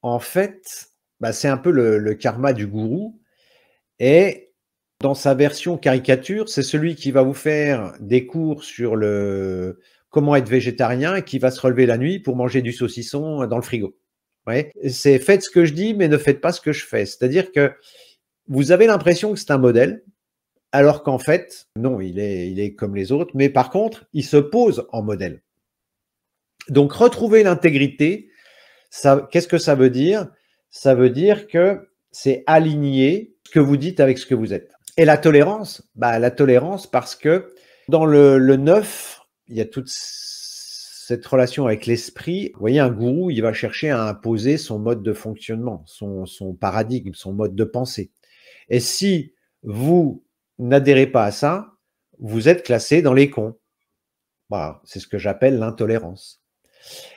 S1: en fait, bah, c'est un peu le karma du gourou et dans sa version caricature, c'est celui qui va vous faire des cours sur le comment être végétarien et qui va se relever la nuit pour manger du saucisson dans le frigo. Ouais, c'est faites ce que je dis, mais ne faites pas ce que je fais. C'est-à-dire que vous avez l'impression que c'est un modèle, alors qu'en fait, non, il est comme les autres, mais par contre, il se pose en modèle. Donc retrouver l'intégrité, ça qu'est-ce que ça veut dire? Ça veut dire que c'est aligner ce que vous dites avec ce que vous êtes. Et la tolérance? Bah, la tolérance parce que dans le 9, il y a toute cette relation avec l'esprit. Vous voyez, un gourou, il va chercher à imposer son mode de fonctionnement, son paradigme, son mode de pensée. Et si vous n'adhérez pas à ça, vous êtes classé dans les cons. Voilà, c'est ce que j'appelle l'intolérance.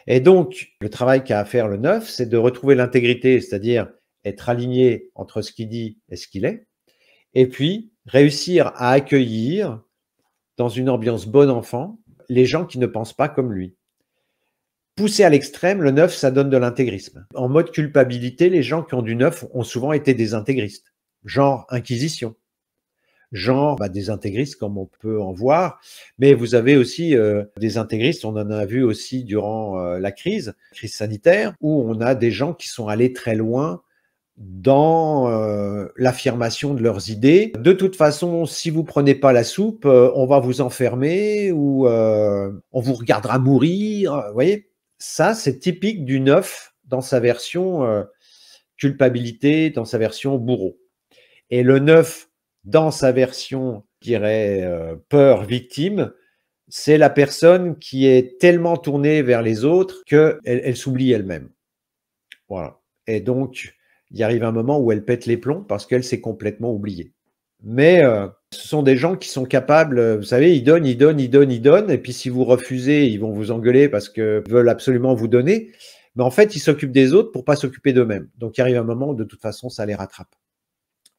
S1: Et donc, le travail qu'a à faire le 9, c'est de retrouver l'intégrité, c'est-à-dire être aligné entre ce qu'il dit et ce qu'il est, et puis réussir à accueillir, dans une ambiance bon enfant, les gens qui ne pensent pas comme lui. Poussé à l'extrême, le 9, ça donne de l'intégrisme. En mode culpabilité, les gens qui ont du 9 ont souvent été des intégristes. genre inquisition, genre des intégristes comme on peut en voir, mais vous avez aussi des intégristes, on en a vu aussi durant la crise sanitaire, où on a des gens qui sont allés très loin dans l'affirmation de leurs idées. De toute façon, si vous prenez pas la soupe, on va vous enfermer ou on vous regardera mourir. Vous voyez, ça, c'est typique du neuf dans sa version culpabilité, dans sa version bourreau. Et le neuf dans sa version, je dirais, peur victime, c'est la personne qui est tellement tournée vers les autres qu'elle s'oublie elle-même. Voilà. Et donc, il arrive un moment où elle pète les plombs parce qu'elle s'est complètement oubliée. Mais ce sont des gens qui sont capables, vous savez, ils donnent, ils donnent, ils donnent, ils donnent, et puis si vous refusez, ils vont vous engueuler parce qu'ils veulent absolument vous donner. Mais en fait, ils s'occupent des autres pour pas s'occuper d'eux-mêmes. Donc, il arrive un moment où de toute façon, ça les rattrape.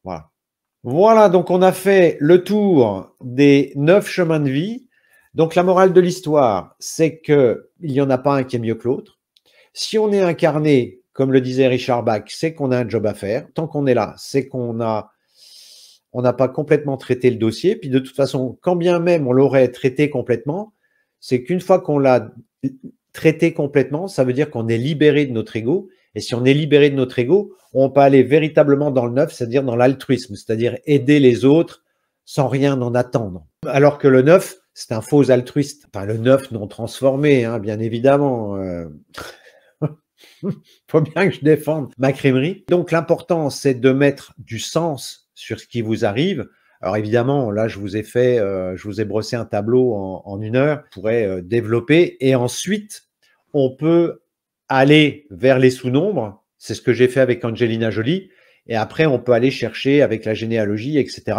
S1: Voilà. Voilà, donc on a fait le tour des 9 chemins de vie. Donc, la morale de l'histoire, c'est qu'il n'y en a pas un qui est mieux que l'autre. Si on est incarné, comme le disait Richard Bach, c'est qu'on a un job à faire. Tant qu'on est là, c'est qu'on n'a pas complètement traité le dossier. Puis de toute façon, quand bien même on l'aurait traité complètement, c'est qu'une fois qu'on l'a traité complètement, ça veut dire qu'on est libéré de notre ego. Et si on est libéré de notre ego, on peut aller véritablement dans le neuf, c'est-à-dire dans l'altruisme, c'est-à-dire aider les autres sans rien en attendre. Alors que le neuf, c'est un faux altruiste. Enfin, le neuf non transformé, hein, bien évidemment. Faut bien que je défende ma crèmerie. Donc, l'important, c'est de mettre du sens sur ce qui vous arrive. Alors, évidemment, là, je vous ai brossé un tableau en 1 heure. Je pourrais développer. Et ensuite, on peut aller vers les sous-nombres. C'est ce que j'ai fait avec Angelina Jolie. Et après, on peut aller chercher avec la généalogie, etc.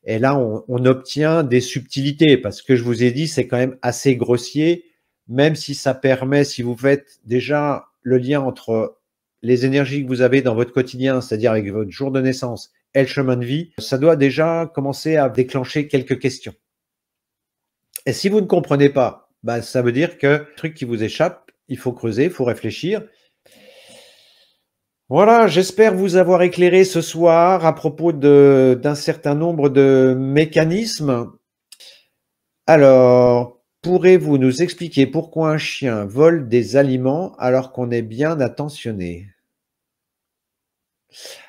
S1: Et là, on obtient des subtilités parce que je vous ai dit, c'est quand même assez grossier, même si ça permet, si vous faites déjà le lien entre les énergies que vous avez dans votre quotidien, c'est-à-dire avec votre jour de naissance et le chemin de vie, ça doit déjà commencer à déclencher quelques questions. Et si vous ne comprenez pas, ça veut dire que le truc qui vous échappe, il faut creuser, il faut réfléchir. Voilà, j'espère vous avoir éclairé ce soir à propos d'un certain nombre de mécanismes. Alors, pourrez-vous nous expliquer pourquoi un chien vole des aliments alors qu'on est bien attentionné?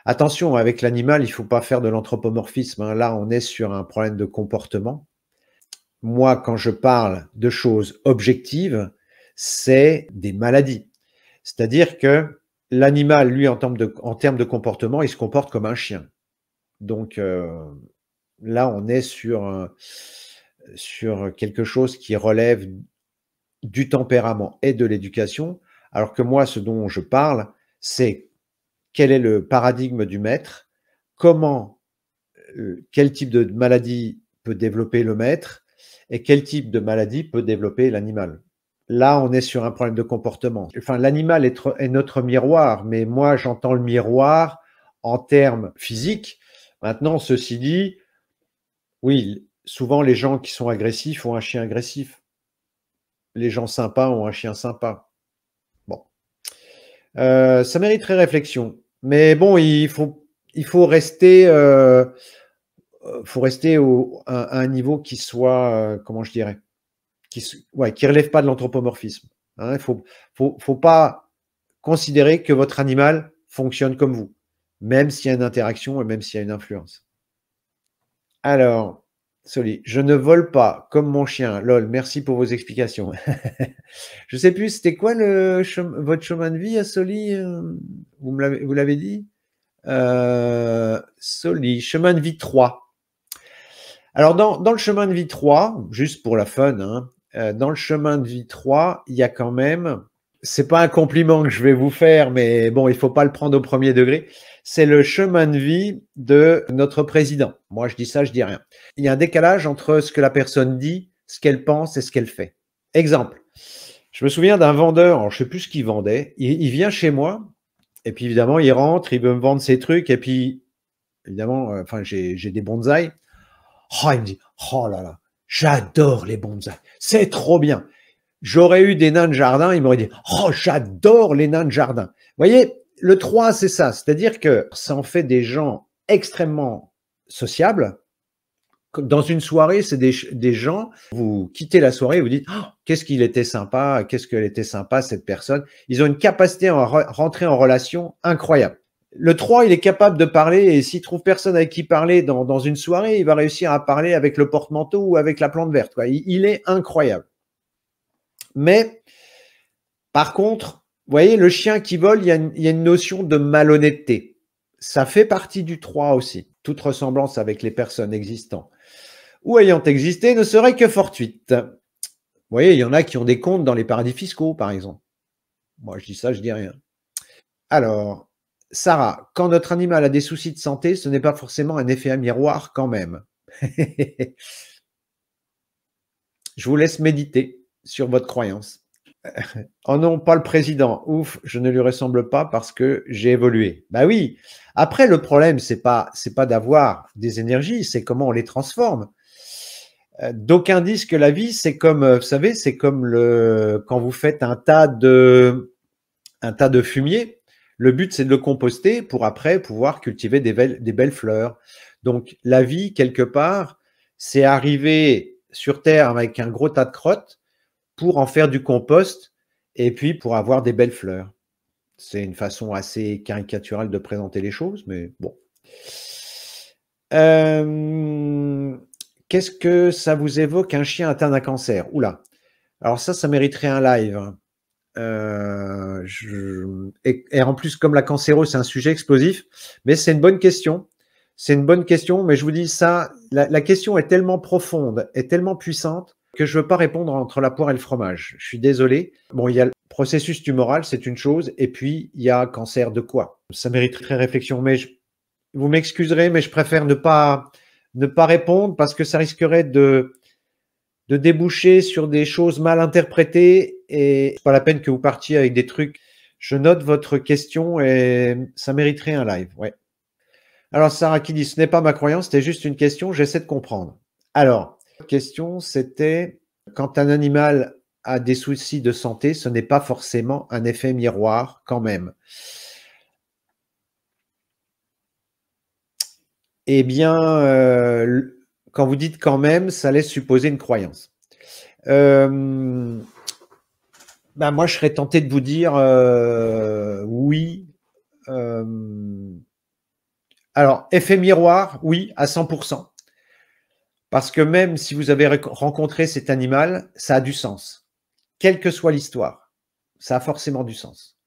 S1: Attention, avec l'animal, il ne faut pas faire de l'anthropomorphisme, hein. Là, on est sur un problème de comportement. Moi, quand je parle de choses objectives, c'est des maladies. C'est-à-dire que l'animal, lui, en termes de comportement, il se comporte comme un chien. Donc, là, on est sur quelque chose qui relève du tempérament et de l'éducation, alors que moi, ce dont je parle, c'est quel est le paradigme du maître, quel type de maladie peut développer le maître et quel type de maladie peut développer l'animal. Là, on est sur un problème de comportement. Enfin, l'animal est notre miroir, mais moi, j'entends le miroir en termes physiques. Maintenant, ceci dit, oui, souvent, les gens qui sont agressifs ont un chien agressif. Les gens sympas ont un chien sympa. Bon. Ça mériterait réflexion. Mais bon, il faut rester à un niveau qui soit, comment je dirais, qui relève pas de l'anthropomorphisme. Hein. Il faut pas considérer que votre animal fonctionne comme vous, même s'il y a une interaction et même s'il y a une influence. Alors, Soli, je ne vole pas comme mon chien. Lol, merci pour vos explications. Je sais plus, c'était quoi votre chemin de vie à Soli? Vous l'avez dit? Soli, chemin de vie 3. Alors, dans le chemin de vie 3, juste pour la fun, hein, dans le chemin de vie 3, il y a quand même, c'est pas un compliment que je vais vous faire, mais bon, il faut pas le prendre au premier degré. C'est le chemin de vie de notre président. Moi, je dis ça, je dis rien. Il y a un décalage entre ce que la personne dit, ce qu'elle pense et ce qu'elle fait. Exemple. Je me souviens d'un vendeur, alors je sais plus ce qu'il vendait. Il vient chez moi, et puis évidemment, il rentre, il veut me vendre ses trucs, et puis, évidemment, j'ai des bonsaïs. Oh, il me dit, oh là là, j'adore les bonsaïs, c'est trop bien. J'aurais eu des nains de jardin, il m'aurait dit, oh, j'adore les nains de jardin. Vous voyez, le 3, c'est ça, c'est-à-dire que ça en fait des gens extrêmement sociables. Dans une soirée, c'est des gens, vous quittez la soirée et vous dites: «Oh, qu'est-ce qu'il était sympa, qu'est-ce qu'elle était sympa cette personne». Ils ont une capacité à rentrer en relation incroyable. Le 3, il est capable de parler et s'il trouve personne avec qui parler dans une soirée, il va réussir à parler avec le porte-manteau ou avec la plante verte, quoi. Il est incroyable. Mais par contre, vous voyez, le chien qui vole, il y a une notion de malhonnêteté. Ça fait partie du 3 aussi. Toute ressemblance avec les personnes existantes ou ayant existé ne serait que fortuite. Vous voyez, il y en a qui ont des comptes dans les paradis fiscaux, par exemple. Moi, je dis ça, je dis rien. Alors, Sarah, quand notre animal a des soucis de santé, ce n'est pas forcément un effet à miroir quand même. Je vous laisse méditer sur votre croyance. Oh non, pas le président. Ouf, je ne lui ressemble pas parce que j'ai évolué. Bah oui. Après, le problème, c'est pas d'avoir des énergies, c'est comment on les transforme. D'aucuns disent que la vie, c'est comme, vous savez, c'est comme quand vous faites un tas de fumier. Le but, c'est de le composter pour après pouvoir cultiver des belles fleurs. Donc, la vie, quelque part, c'est arriver sur Terre avec un gros tas de crottes pour en faire du compost et puis pour avoir des belles fleurs. C'est une façon assez caricaturale de présenter les choses, mais bon. Qu'est-ce que ça vous évoque un chien atteint d'un cancer? Oula. Alors ça mériterait un live. Et en plus, comme la cancérose, c'est un sujet explosif, mais c'est une bonne question. C'est une bonne question, mais je vous dis ça, la question est tellement profonde, est tellement puissante que je ne veux pas répondre entre la poire et le fromage. Je suis désolé. Bon, il y a le processus tumoral, c'est une chose, et puis il y a cancer de quoi? Ça mériterait réflexion, mais vous m'excuserez, mais je préfère ne pas répondre parce que ça risquerait de déboucher sur des choses mal interprétées et c'est pas la peine que vous partiez avec des trucs. Je note votre question et ça mériterait un live. Ouais. Alors, Sarah qui dit, ce n'est pas ma croyance, c'était juste une question, j'essaie de comprendre. Alors, la question, c'était, quand un animal a des soucis de santé, ce n'est pas forcément un effet miroir quand même. Eh bien, quand vous dites quand même, ça laisse supposer une croyance. Ben moi, je serais tenté de vous dire oui. Alors, effet miroir, oui, à 100%. Parce que même si vous avez rencontré cet animal, ça a du sens. Quelle que soit l'histoire, ça a forcément du sens.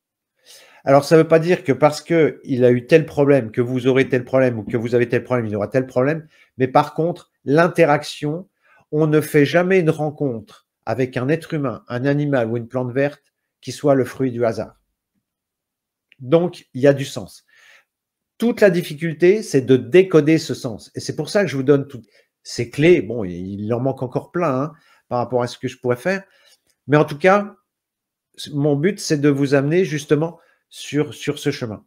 S1: Alors, ça ne veut pas dire que parce qu'il a eu tel problème, que vous aurez tel problème, ou que vous avez tel problème, il aura tel problème. Mais par contre, l'interaction, on ne fait jamais une rencontre avec un être humain, un animal ou une plante verte qui soit le fruit du hasard. Donc, il y a du sens. Toute la difficulté, c'est de décoder ce sens. Et c'est pour ça que je vous donne toutes ces clés. Bon, il en manque encore plein hein, par rapport à ce que je pourrais faire. Mais en tout cas, mon but, c'est de vous amener justement sur ce chemin.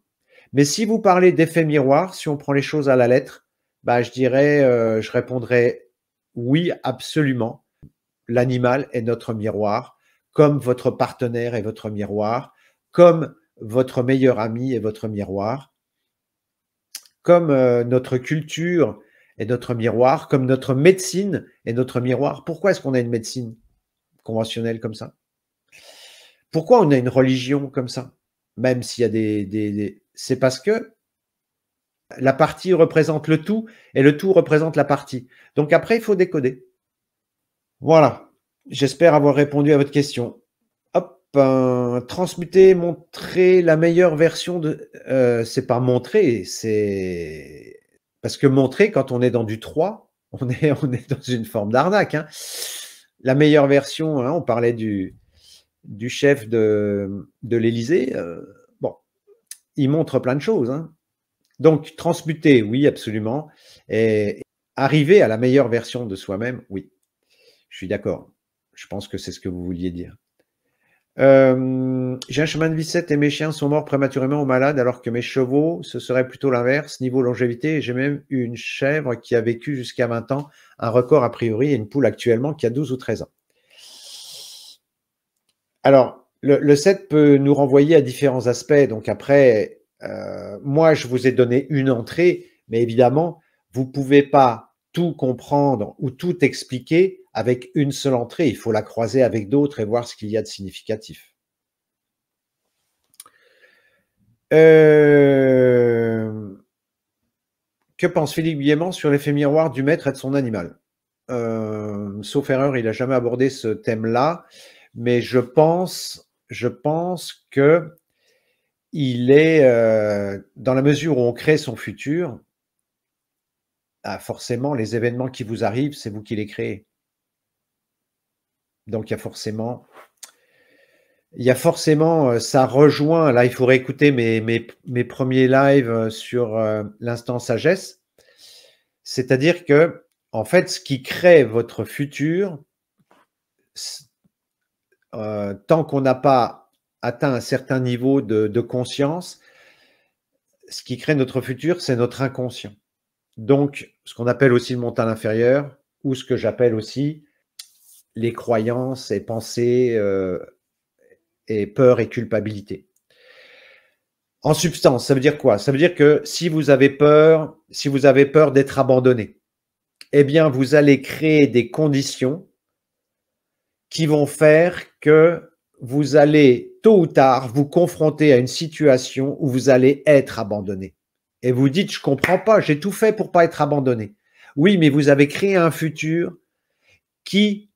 S1: Mais si vous parlez d'effet miroir, si on prend les choses à la lettre, bah, je dirais, je répondrais oui, absolument. L'animal est notre miroir, comme votre partenaire est votre miroir, comme votre meilleur ami est votre miroir, comme notre culture est notre miroir, comme notre médecine est notre miroir. Pourquoi est-ce qu'on a une médecine conventionnelle comme ça? Pourquoi on a une religion comme ça? Même s'il y a c'est parce que la partie représente le tout et le tout représente la partie. Donc après, il faut décoder. Voilà. J'espère avoir répondu à votre question. Hop, transmuter, montrer la meilleure version de... c'est pas montrer, c'est... Parce que montrer, quand on est dans du 3, on est dans une forme d'arnaque. Hein. La meilleure version, hein, on parlait du chef de l'Élysée. Bon, il montre plein de choses. Hein. Donc, transmuter, oui, absolument. Et arriver à la meilleure version de soi-même, oui. Je suis d'accord. Je pense que c'est ce que vous vouliez dire. J'ai un chemin de vie 7 et mes chiens sont morts prématurément ou malades alors que mes chevaux, ce serait plutôt l'inverse, niveau longévité. J'ai même eu une chèvre qui a vécu jusqu'à 20 ans, un record a priori, et une poule actuellement qui a 12 ou 13 ans. Alors, le 7 peut nous renvoyer à différents aspects. Donc après, moi, je vous ai donné une entrée, Mais évidemment, vous ne pouvez pas tout comprendre ou tout expliquer avec une seule entrée. Il faut la croiser avec d'autres et voir ce qu'il y a de significatif. Que pense Philippe Guillemant sur l'effet miroir du maître et de son animal? Sauf erreur, il n'a jamais abordé ce thème-là, mais je pense que il est, dans la mesure où on crée son futur, forcément, les événements qui vous arrivent, c'est vous qui les créez. Donc, il y a forcément, ça rejoint, là, il faudrait écouter mes premiers lives sur l'instant sagesse, c'est-à-dire que, en fait, ce qui crée votre futur, tant qu'on n'a pas atteint un certain niveau de conscience, ce qui crée notre futur, c'est notre inconscient. Donc, ce qu'on appelle aussi le mental inférieur, ou ce que j'appelle aussi les croyances et pensées et peur et culpabilité. En substance, ça veut dire quoi? Ça veut dire que si vous avez peur d'être abandonné, eh bien, vous allez créer des conditions qui vont faire que vous allez, tôt ou tard, vous confronter à une situation où vous allez être abandonné. Et vous dites, je ne comprends pas, j'ai tout fait pour ne pas être abandonné. Oui, mais vous avez créé un futur qui,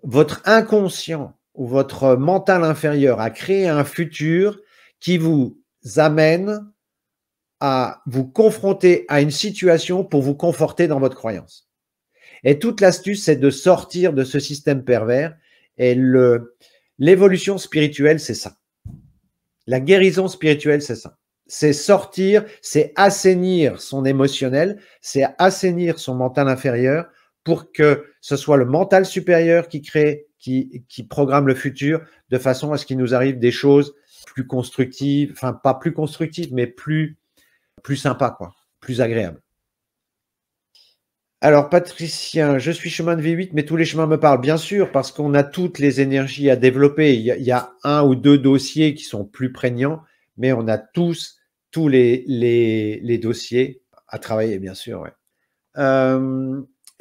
S1: votre inconscient ou votre mental inférieur a créé un futur qui vous amène à vous confronter à une situation pour vous conforter dans votre croyance. Et toute l'astuce, c'est de sortir de ce système pervers. Et l'évolution spirituelle, c'est ça. La guérison spirituelle, c'est ça. C'est sortir, c'est assainir son émotionnel, c'est assainir son mental inférieur pour que ce soit le mental supérieur qui crée, qui programme le futur de façon à ce qu'il nous arrive des choses plus constructives, enfin pas plus constructives, mais plus sympas, quoi, plus agréables. Alors, Patricien, je suis chemin de V8, mais tous les chemins me parlent, bien sûr, parce qu'on a toutes les énergies à développer. Il y a un ou deux dossiers qui sont plus prégnants, mais on a tous les dossiers à travailler, bien sûr. Ouais.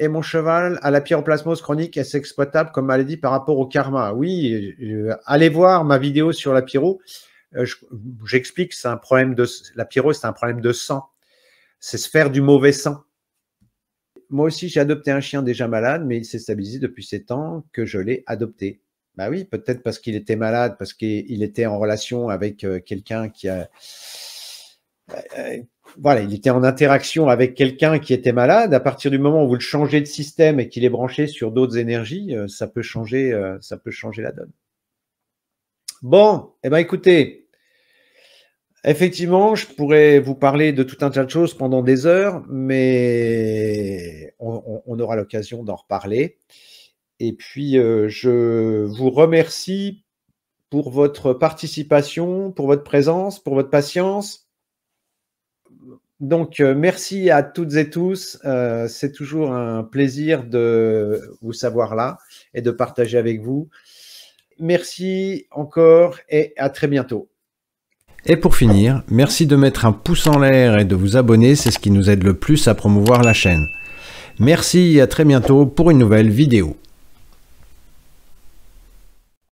S1: Et mon cheval à la pierre au plasmose chronique, est-ce exploitable comme maladie par rapport au karma? Oui, allez voir ma vidéo sur la pyro. J'explique que c'est un problème la pyro, c'est un problème de sang. C'est se faire du mauvais sang. Moi aussi, j'ai adopté un chien déjà malade, mais il s'est stabilisé depuis 7 ans que je l'ai adopté. Bah oui, peut-être parce qu'il était malade, parce qu'il était en relation avec quelqu'un qui a... voilà, il était en interaction avec quelqu'un qui était malade. À partir du moment où vous le changez de système et qu'il est branché sur d'autres énergies, ça peut changer la donne. Bon, eh ben écoutez, effectivement, je pourrais vous parler de tout un tas de choses pendant des heures, mais on aura l'occasion d'en reparler. Et puis, je vous remercie pour votre participation, pour votre présence, pour votre patience. Donc, merci à toutes et tous. C'est toujours un plaisir de vous savoir là et de partager avec vous. Merci encore et à très bientôt. Et pour finir, merci de mettre un pouce en l'air et de vous abonner, c'est ce qui nous aide le plus à promouvoir la chaîne. Merci et à très bientôt pour une nouvelle vidéo.